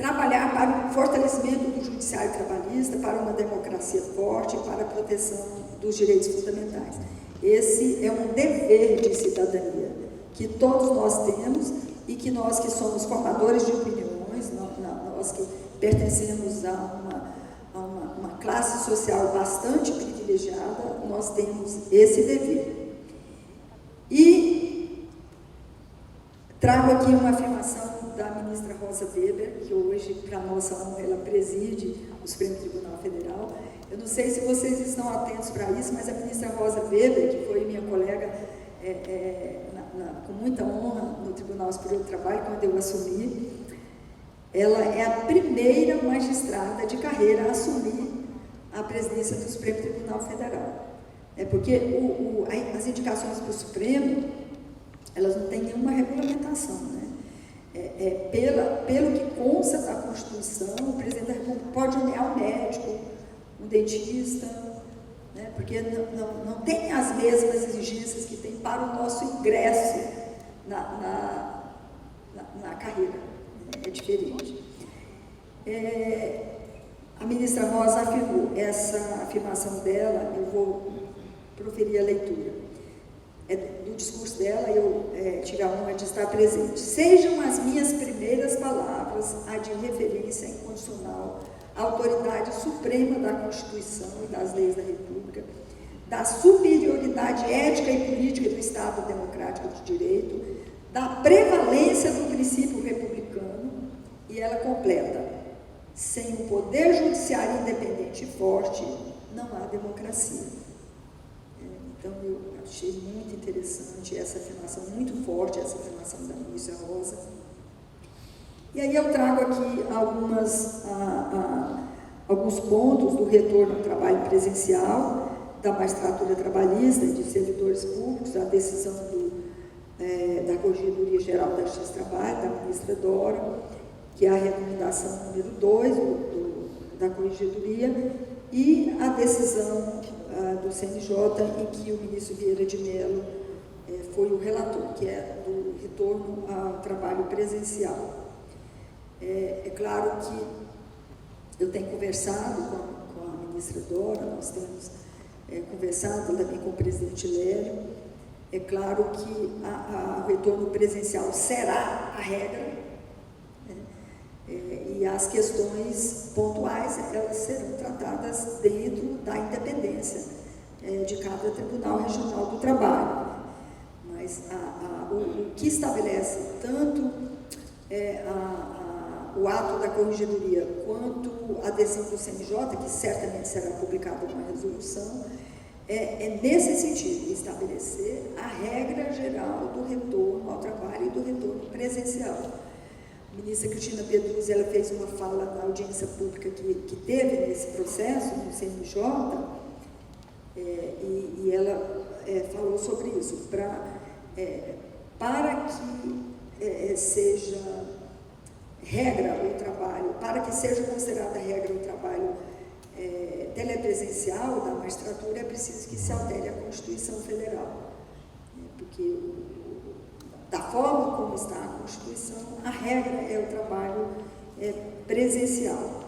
trabalhar para o fortalecimento do judiciário trabalhista, para uma democracia forte, para a proteção dos direitos fundamentais. Esse é um dever de cidadania que todos nós temos e que nós que somos formadores de opiniões, nós que pertencemos a uma classe social bastante privilegiada, nós temos esse dever. E trago aqui uma afirmação da ministra Rosa Weber, que hoje, para nossa honra, ela preside o Supremo Tribunal Federal. Eu não sei se vocês estão atentos para isso, mas a ministra Rosa Weber, que foi minha colega com muita honra no Tribunal Superior do Trabalho, quando eu assumi, ela é a primeira magistrada de carreira a assumir a presidência do Supremo Tribunal Federal. Porque as indicações para o Supremo, elas não têm nenhuma regulamentação, né? Pelo que consta da Constituição, o presidente da República pode nomear um médico, um dentista, né? Porque não tem as mesmas exigências que tem para o nosso ingresso na carreira, né? É diferente. A ministra Rosa afirmou, essa afirmação dela, eu vou proferir a leitura. Do discurso dela, eu tive a honra de estar presente. Sejam as minhas primeiras palavras a de referência incondicional à autoridade suprema da Constituição e das leis da República, da superioridade ética e política do Estado Democrático de Direito, da prevalência do princípio republicano, e ela completa: sem um poder judiciário independente e forte, não há democracia. Então, eu achei muito interessante essa afirmação, muito forte essa afirmação da ministra Rosa. E aí eu trago aqui alguns pontos do retorno ao trabalho presencial, da magistratura trabalhista e de servidores públicos, a decisão da Corregedoria Geral da Justiça do Trabalho, da ministra Dora, que é a recomendação número 2 da Corregedoria, e a decisão do CNJ, em que o ministro Vieira de Mello foi o relator, que é do retorno ao trabalho presencial. É claro que eu tenho conversado com a ministra Dora, nós temos conversado também com o presidente Lélio. É claro que o retorno presencial será a regra, né? E as questões pontuais, elas serão tratadas dentro da independência de cada Tribunal Regional do Trabalho. Mas o que estabelece tanto o ato da Corregedoria quanto a decisão do CNJ, que certamente será publicada uma resolução, é nesse sentido, estabelecer a regra geral do retorno ao trabalho e do retorno presencial. A ministra Cristina Pedruzzi, ela fez uma fala na audiência pública que teve nesse processo, no CNJ, e ela falou sobre isso, para que seja regra o trabalho, para que seja considerada regra o trabalho telepresencial da magistratura, é preciso que se altere a Constituição Federal, porque da forma como está a Constituição, a regra é o trabalho presencial.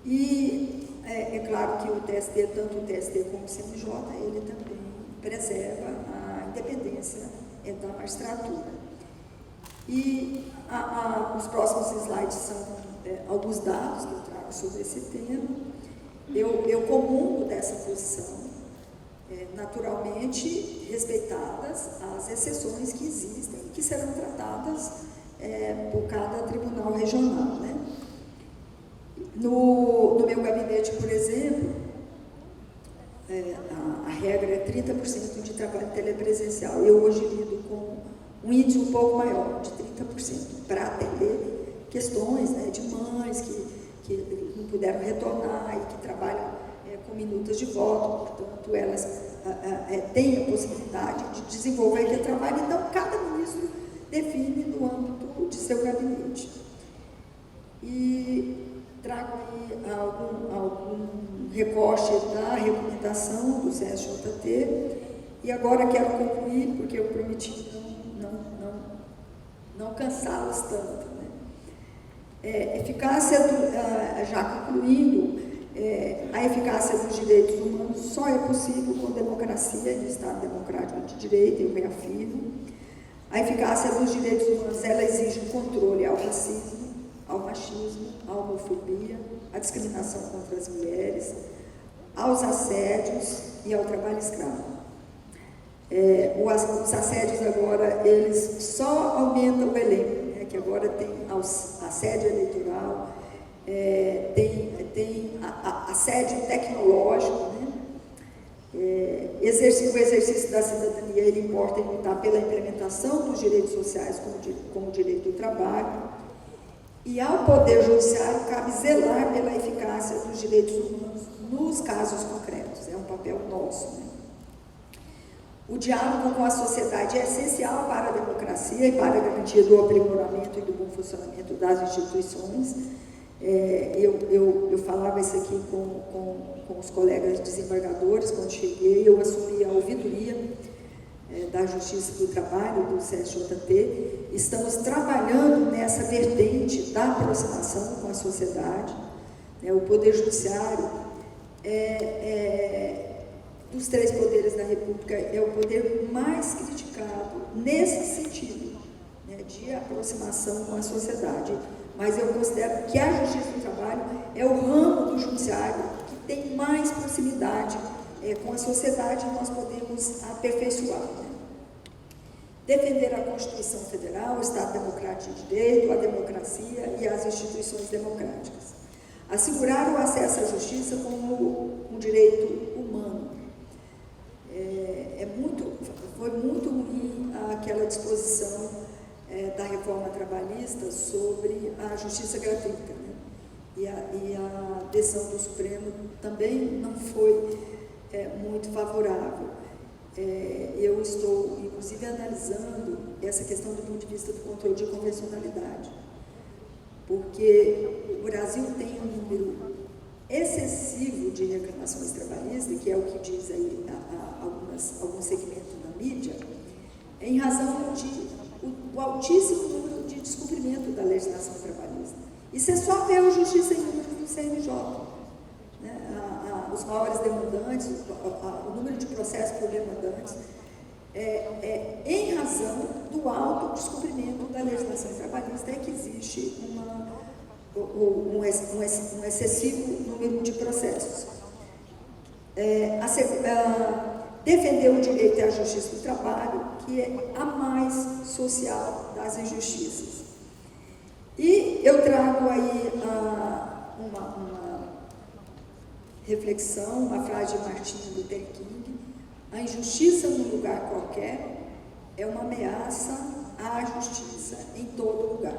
E é claro que o TST, tanto o TST como o CNJ, ele também preserva a independência da magistratura. E os próximos slides são alguns dados que eu trago sobre esse tema. Eu comungo dessa posição, naturalmente respeitadas as exceções que existem, que serão tratadas por cada tribunal regional, né? No meu gabinete, por exemplo, a regra é 30% de trabalho telepresencial. Eu hoje lido com um índice um pouco maior, de 30%, para atender questões, né, de mães que não puderam retornar e que trabalham com minutas de voto, portanto, elas têm a possibilidade de desenvolver aquele trabalho. Então, cada ministro define no âmbito de seu gabinete. E trago aí algum recorte da recomendação do CSJT, e agora quero concluir, porque eu prometi não cansá-los tanto, né? Já concluindo, a eficácia dos direitos humanos só é possível com democracia e Estado democrático de direito, eu reafirmo. A eficácia dos direitos humanos, ela exige um controle ao racismo, ao machismo, à homofobia, à discriminação contra as mulheres, aos assédios e ao trabalho escravo. Os assédios agora, eles só aumentam o elenco, né, que agora tem assédio eleitoral, tem assédio tecnológico, né? O exercício da cidadania, ele importa em lutar pela implementação dos direitos sociais como o direito do trabalho, e ao Poder Judiciário cabe zelar pela eficácia dos direitos humanos nos casos concretos, é um papel nosso, né? O diálogo com a sociedade é essencial para a democracia e para a garantia do aprimoramento e do bom funcionamento das instituições. Eu falava isso aqui com os colegas desembargadores quando cheguei. Eu assumi a ouvidoria da Justiça do Trabalho, do CSJT. Estamos trabalhando nessa vertente da aproximação com a sociedade. O Poder Judiciário dos três poderes da República é o poder mais criticado nesse sentido, né, de aproximação com a sociedade. Mas eu considero que a Justiça do Trabalho é o ramo do Judiciário que tem mais proximidade com a sociedade, e nós podemos aperfeiçoar, né? Defender a Constituição Federal, o Estado Democrático de Direito, a democracia e as instituições democráticas. Assegurar o acesso à justiça como um direito humano. Foi muito ruim aquela disposição da reforma trabalhista sobre a justiça gratuita, né? E a decisão do Supremo também não foi muito favorável. Eu estou, inclusive, analisando essa questão do ponto de vista do controle de convencionalidade, porque o Brasil tem um número excessivo de reclamações trabalhistas, que é o que diz aí alguns segmentos da mídia, em razão do altíssimo número de descumprimento da legislação trabalhista. Isso é só ver a justiça em números do CNJ. Né? Os maiores demandantes, o número de processos por demandantes, em razão do alto descumprimento da legislação trabalhista, é que existe um excessivo número de processos. Defender o direito à justiça do trabalho, que é a mais social das injustiças. E eu trago aí uma reflexão, uma frase de Martin Luther King: a injustiça num lugar qualquer é uma ameaça à justiça em todo lugar.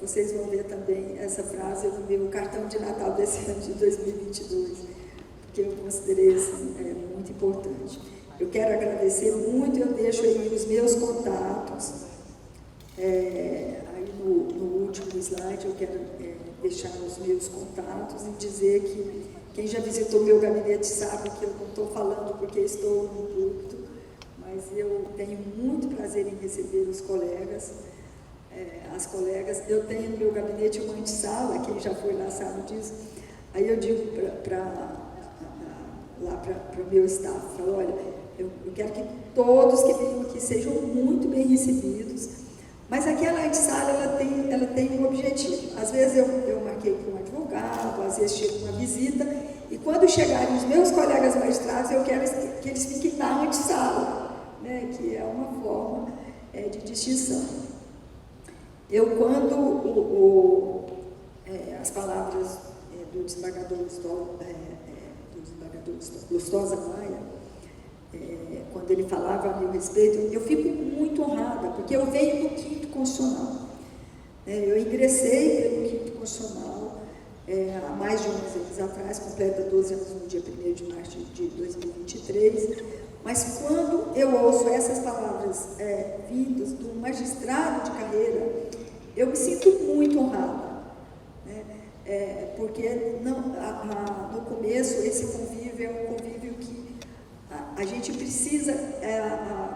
Vocês vão ver também essa frase no meu cartão de Natal desse ano de 2022, porque eu considerei assim, muito importante. Eu quero agradecer muito, eu deixo aí os meus contatos, aí no último slide eu quero deixar os meus contatos e dizer que quem já visitou meu gabinete sabe que eu não estou falando porque estou no púlpito, mas eu tenho muito prazer em receber os colegas, as colegas. Eu tenho no meu gabinete uma antessala, quem já foi lá sabe disso. Aí eu digo para o meu staff, falo, olha, eu quero que todos que venham aqui sejam muito bem recebidos, mas aquela antessala, ela tem um objetivo. Às vezes eu marquei com um advogado, às vezes chego uma visita, e quando chegarem os meus colegas magistrados, eu quero que eles fiquem na antessala, né, que é uma forma de distinção. Quando as palavras do desembargador Lustosa Maia, quando ele falava a meu respeito, eu fico muito honrada, porque eu venho do 5º Constitucional. Eu ingressei pelo 5º Constitucional há mais de 11 anos atrás, completa 12 anos no dia 1º de março de 2023, mas quando eu ouço essas palavras vindas do magistrado de carreira, eu me sinto muito honrada, né? Porque no começo esse convívio é um convívio que A gente precisa,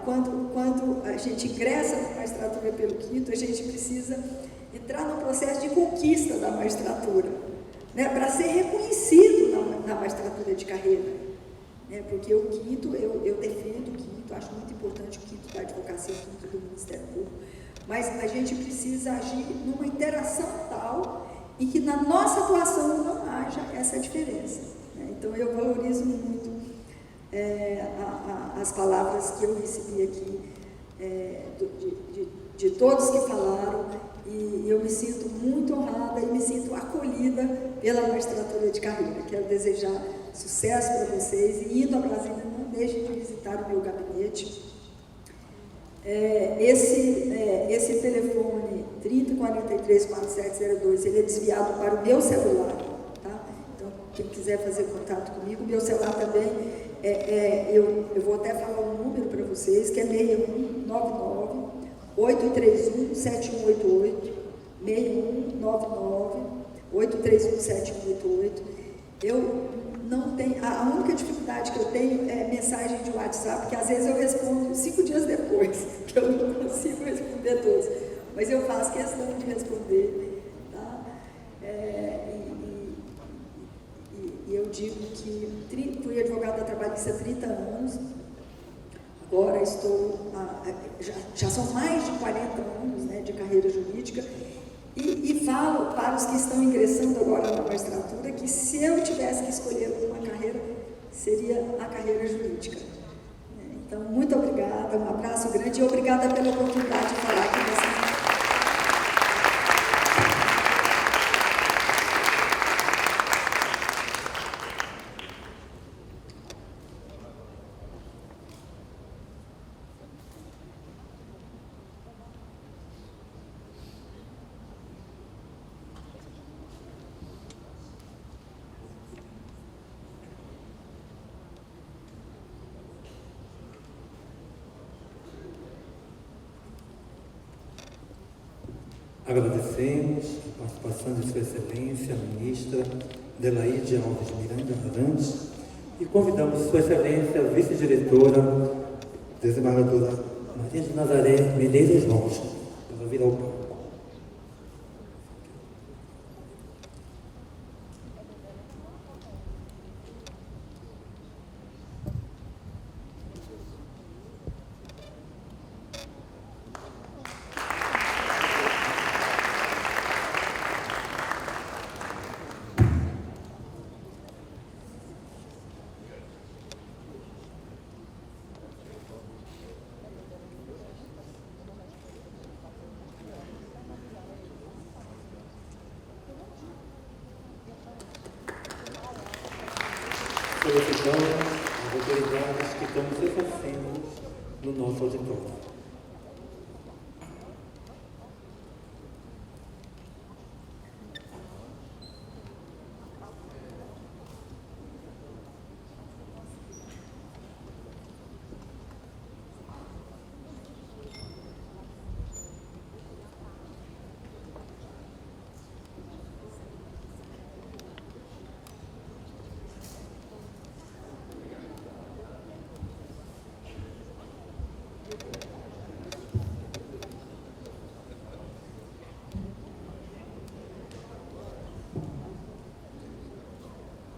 quando a gente ingressa na magistratura pelo quinto, a gente precisa entrar no processo de conquista da magistratura, né, para ser reconhecido na magistratura de carreira. Né, porque o quinto, eu defendo o quinto, acho muito importante o quinto da advocacia, o quinto do Ministério Público, mas a gente precisa agir numa interação tal e que na nossa atuação não haja essa diferença. Né? Então, eu valorizo muito as palavras que eu recebi aqui de todos que falaram, e eu me sinto muito honrada e me sinto acolhida pela magistratura de carreira. Quero desejar sucesso para vocês e, indo a Brasília, não deixem de visitar o meu gabinete. Esse telefone 3043-4702, ele é desviado para o meu celular, tá? Então, quem quiser fazer contato comigo, meu celular também, eu vou até falar um número para vocês, que é 6199-831-7188, 6199-831-7188. Eu não tenho, a única dificuldade que eu tenho é mensagem de WhatsApp, que às vezes eu respondo 5 dias depois, que eu não consigo responder todos, mas eu faço questão de responder, tá? E eu digo que fui advogada trabalhista há 30 anos, agora já são mais de 40 anos, né, de carreira jurídica, e falo para os que estão ingressando agora na magistratura que, se eu tivesse que escolher uma carreira, seria a carreira jurídica. Então, muito obrigada, um abraço grande e obrigada pela oportunidade de falar com vocês. Agradecemos a participação de Sua Excelência, a ministra Adelaide Alves Miranda Arantes, e convidamos Sua Excelência, a vice-diretora, desembargadora Maria de Nazaré Medeiros Rocha, para vir ao palco. Solicitamos as autoridades que tomem seus assentos no nosso auditório.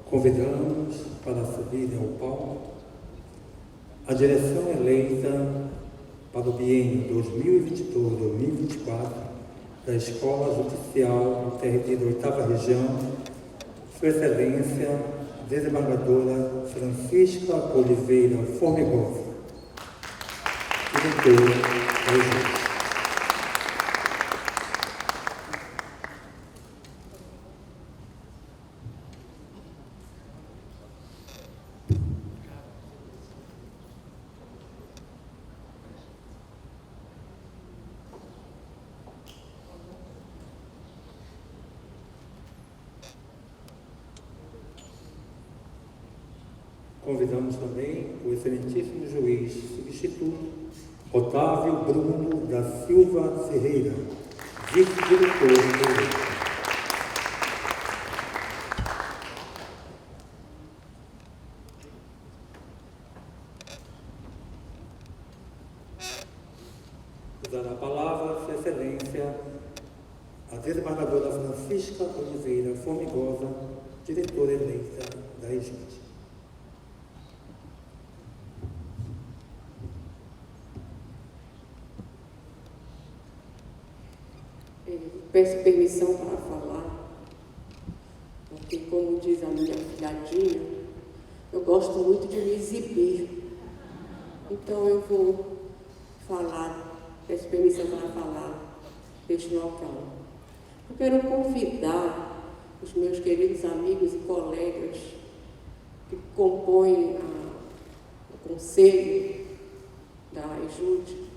Convidamos para subirem ao palco a direção eleita para o biênio 2022-2024 da Escola Judicial do TRT da 8ª Região, Sua Excelência, desembargadora Francisca Oliveira Formigosa, diretora da região. Convidamos também o excelentíssimo juiz substituto Otávio Bruno da Silva Ferreira, vice-diretor do direito. Vossa Excelência, a desembargadora Francisca Oliveira Formigosa, diretora eleita da EJUD. Peço permissão para falar, porque, como diz a minha filhadinha, eu gosto muito de me exibir. Então, eu vou falar, peço permissão para falar deste local. Eu quero convidar os meus queridos amigos e colegas que compõem o Conselho da EJUD,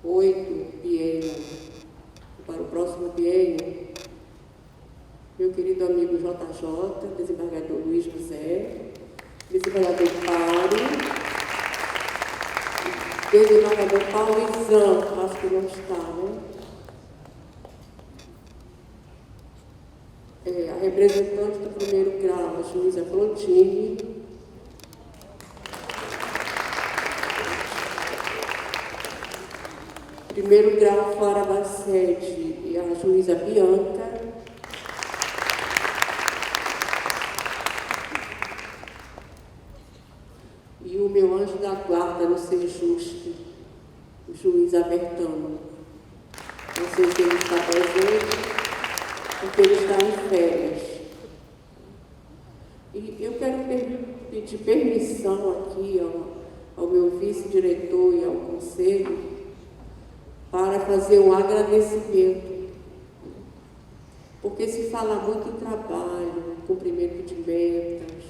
8 biênio, para o próximo biênio, meu querido amigo JJ, desembargador Luiz José, desembargador Paulo, desembargador Paulo Izan, acho que não está, né? A representante do primeiro grau, a juíza Frontini, primeiro grau fora da sede, a juíza Bianca, e o meu anjo da guarda no Sejusc, o juiz Abertano. Não sei se ele está presente, porque ele está em férias. E eu quero pedir permissão aqui ao meu vice-diretor e ao conselho para fazer um agradecimento, porque se fala muito em trabalho, cumprimento de metas,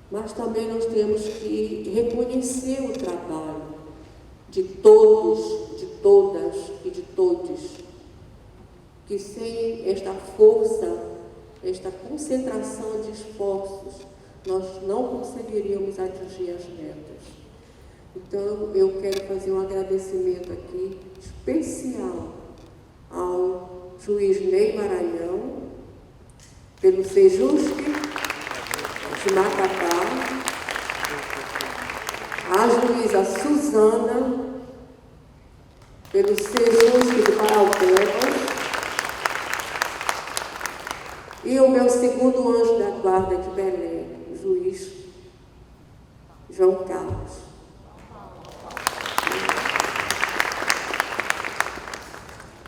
mas também nós temos que reconhecer o trabalho de todos, de todas e de todos, que sem esta força, esta concentração de esforços, nós não conseguiríamos atingir as metas. Então, eu quero fazer um agradecimento aqui especial ao juiz Ney Maranhão, pelo Sejusc de Macapá, a juíza Suzana, pelo Sejusc de Paraupebas, e o meu segundo anjo da guarda de Belém, o juiz João Carlos.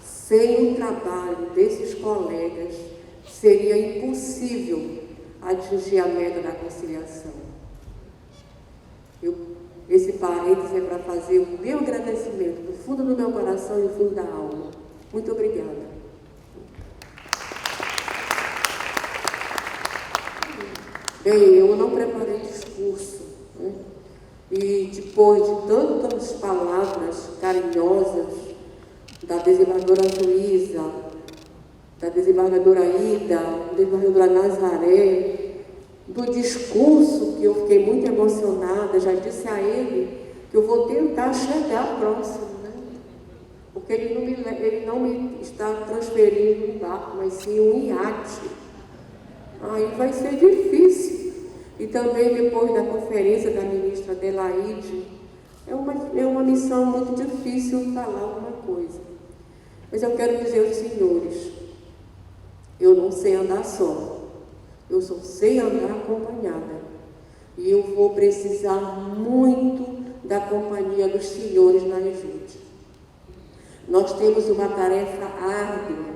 Sem o trabalho desses colegas, seria impossível atingir a meta da conciliação. Esse parênteses é para fazer o meu agradecimento do fundo do meu coração e do fundo da alma. Muito obrigada. Bem, eu não preparei discurso, né? E depois de tantas palavras carinhosas da desembargadora juíza, da desembargadora Ida, da desembargadora Nazaré, do discurso que eu fiquei muito emocionada, já disse a ele que eu vou tentar chegar próximo, né? Porque ele não me está transferindo um barco, mas sim um iate. Aí vai ser difícil. E também depois da conferência da ministra Adelaide, é uma missão muito difícil falar alguma coisa. Mas eu quero dizer aos senhores, eu não sei andar só, eu só sei andar acompanhada. E eu vou precisar muito da companhia dos senhores na EJUD. Nós temos uma tarefa árdua.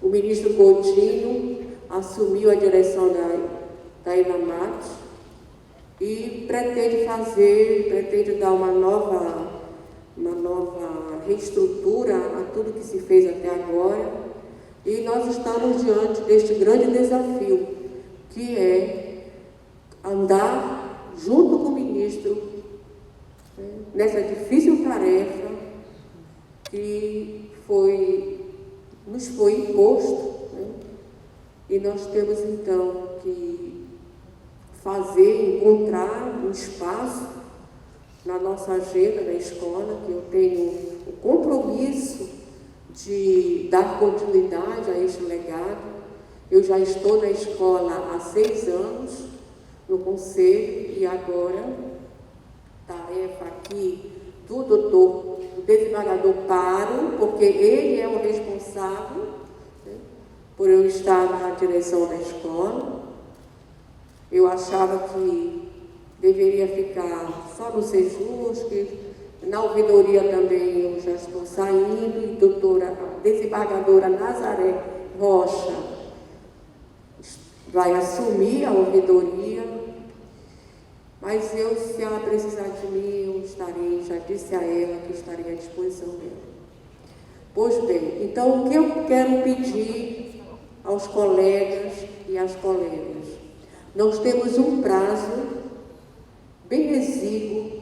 O ministro Coutinho assumiu a direção da INAMAT e pretende dar uma nova reestrutura a tudo que se fez até agora, e nós estamos diante deste grande desafio, que é andar junto com o ministro, né, nessa difícil tarefa que nos foi imposto, né, e nós temos então que encontrar um espaço na nossa agenda da escola, que eu tenho o compromisso de dar continuidade a este legado. Eu já estou na escola há 6 anos, no conselho, e agora tarefa aqui do doutor, do desembargador Paro, porque ele é o responsável, né, por eu estar na direção da escola. Eu achava que deveria ficar só no Sejus, que na ouvidoria também eu já estou saindo, e doutora desembargadora Nazaré Rocha vai assumir a ouvidoria, mas se ela precisar de mim, eu estarei, já disse a ela que estarei à disposição dela. Pois bem, então o que eu quero pedir aos colegas e às colegas? Nós temos um prazo bem exíguo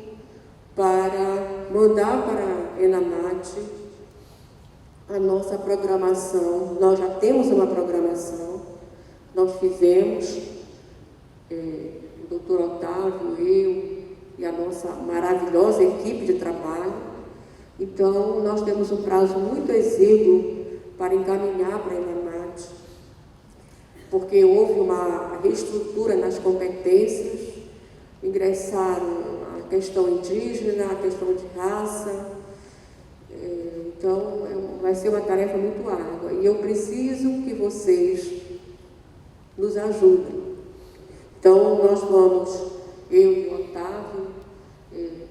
para mandar para a ENAMAT a nossa programação. Nós já temos uma programação, nós fizemos, o doutor Otávio, eu e a nossa maravilhosa equipe de trabalho. Então, nós temos um prazo muito exíguo para encaminhar para a ENAMAT, porque houve uma reestrutura nas competências, ingressaram a questão indígena, a questão de raça, então vai ser uma tarefa muito árdua, e eu preciso que vocês nos ajudem. Então, nós vamos, eu e o Otávio,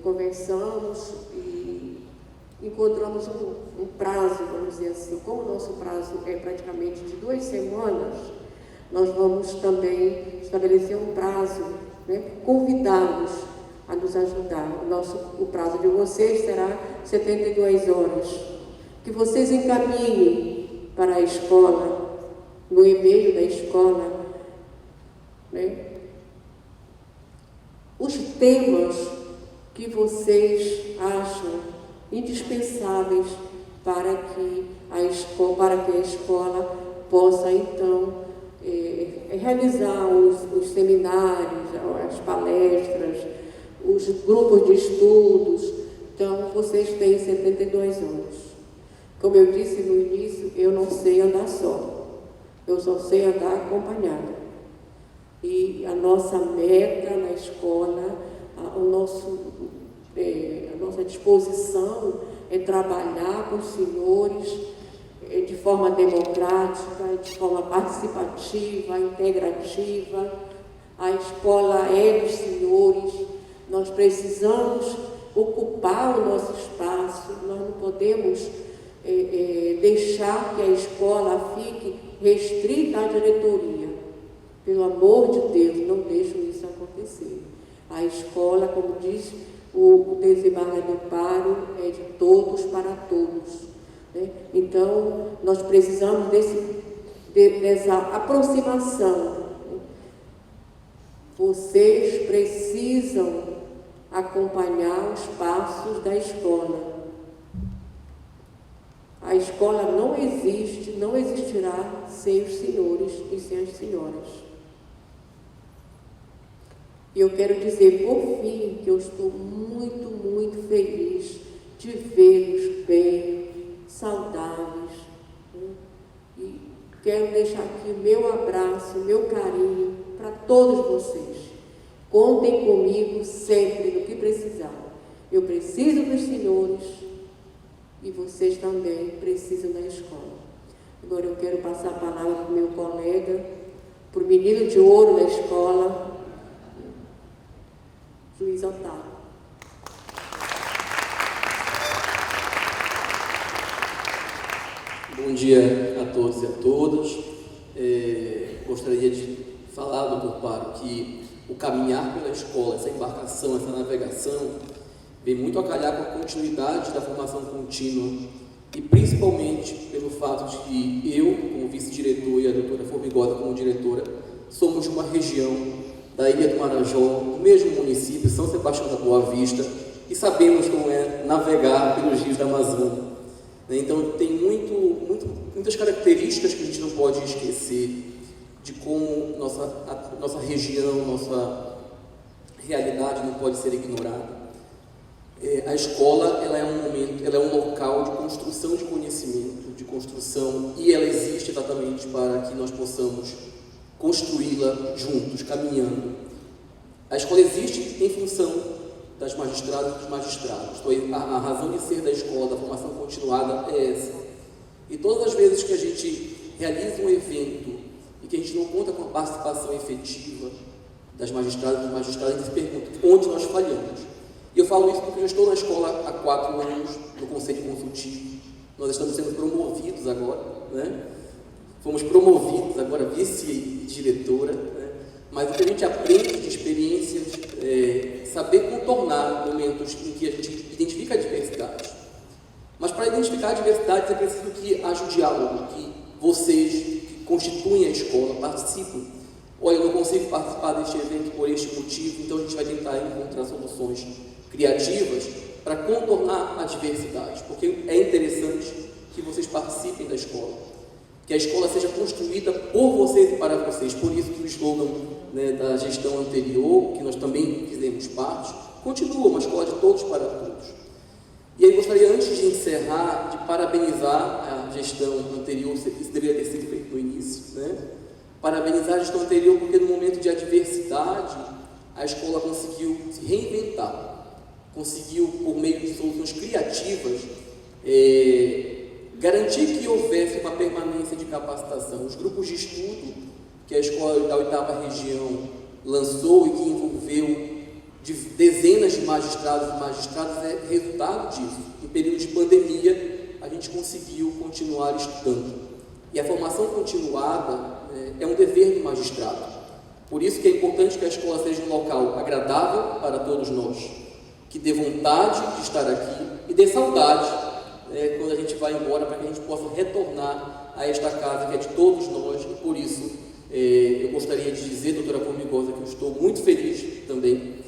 conversamos e encontramos um prazo, vamos dizer assim. Como o nosso prazo é praticamente de 2 semanas, nós vamos também estabelecer um prazo, né, convidá-los a nos ajudar. O prazo de vocês será 72 horas. Que vocês encaminhem para a escola, no e-mail da escola, né, os temas que vocês acham indispensáveis para que a escola possa, então, realizar os seminários, as palestras, os grupos de estudos. Então, vocês têm 72 horas. Como eu disse no início, eu não sei andar só, eu só sei andar acompanhada. E a nossa meta na escola, a nossa disposição é trabalhar com os senhores de forma democrática, de forma participativa, integrativa. A escola é dos senhores, nós precisamos ocupar o nosso espaço, nós não podemos deixar que a escola fique restrita à diretoria. Pelo amor de Deus, não deixem isso acontecer. A escola, como diz o desembargador Paro, é de todos para todos, né? Então, nós precisamos dessa aproximação, né? Vocês precisam acompanhar os passos da escola. A escola não existe, não existirá sem os senhores e sem as senhoras. E eu quero dizer, por fim, que eu estou muito, muito feliz de vê-los bem, saudáveis, né? E quero deixar aqui o meu abraço, o meu carinho para todos vocês. Contem comigo sempre no que precisar. Eu preciso dos senhores e vocês também precisam da escola. Agora eu quero passar a palavra para o meu colega, para o menino de ouro da escola, Juiz Otávio. Bom dia a todos e a todas. Gostaria de falar, doutor Paro, que o caminhar pela escola, essa embarcação, essa navegação, vem muito a calhar com a continuidade da formação contínua e principalmente pelo fato de que eu, como vice-diretor, e a doutora Formigota como diretora, somos de uma região da Ilha do Marajó, do mesmo município, São Sebastião da Boa Vista, e sabemos como é navegar pelos rios da Amazônia. Então, tem muitas características que a gente não pode esquecer de como nossa região, nossa realidade não pode ser ignorada. A escola, ela é um local de construção de conhecimento, de construção, e ela existe exatamente para que nós possamos construí-la juntos, caminhando. A escola existe em função das magistradas e dos magistrados. Então, a razão de ser da escola, da formação continuada, é essa. E todas as vezes que a gente realiza um evento e que a gente não conta com a participação efetiva das magistradas e dos magistrados, a gente se pergunta onde nós falhamos. E eu falo isso porque eu estou na escola há 4 anos, no Conselho Consultivo. Nós estamos sendo promovidos agora, né? Fomos promovidos agora, vice-diretora, né? Mas o que a gente aprende de experiências é saber contornar momentos em que a gente identifica a diversidade. Mas para identificar a diversidade é preciso que haja um diálogo, que vocês que constituem a escola participem. Olha, eu não consigo participar deste evento por este motivo, então a gente vai tentar encontrar soluções criativas para contornar a diversidade, porque é interessante que vocês participem da escola, que a escola seja construída por vocês e para vocês. Por isso que o slogan, né, da gestão anterior, que nós também fizemos parte, continua uma escola de todos para todos. E aí gostaria, antes de encerrar, de parabenizar a gestão anterior. Isso deveria ter sido feito no início, né? Parabenizar a gestão anterior, porque no momento de adversidade a escola conseguiu se reinventar, conseguiu, por meio de soluções criativas, garantir que houvesse uma permanência de capacitação. Os grupos de estudo que a escola da 8ª região lançou e que envolveu dezenas de magistrados e magistradas é resultado disso. Em período de pandemia, a gente conseguiu continuar estudando. E a formação continuada é um dever do magistrado. Por isso que é importante que a escola seja um local agradável para todos nós, que dê vontade de estar aqui e dê saudade quando a gente vai embora, para que a gente possa retornar a esta casa que é de todos nós. E por isso eu gostaria de dizer, doutora Formigosa, que eu estou muito feliz também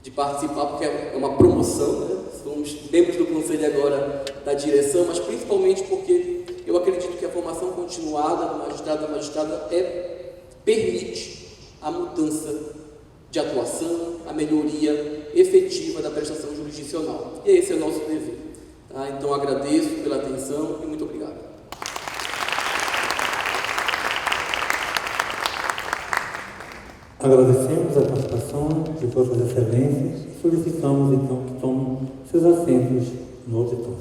de participar, porque é uma promoção, né? Somos membros do conselho agora da direção, mas principalmente porque eu acredito que a formação continuada do magistrado e da magistrada permite a mudança de atuação, a melhoria efetiva da prestação jurisdicional. E esse é o nosso dever. Tá? Então agradeço pela atenção e muito obrigado. Agradecemos a participação de Vossas Excelências e solicitamos então que tomem seus assentos no auditório.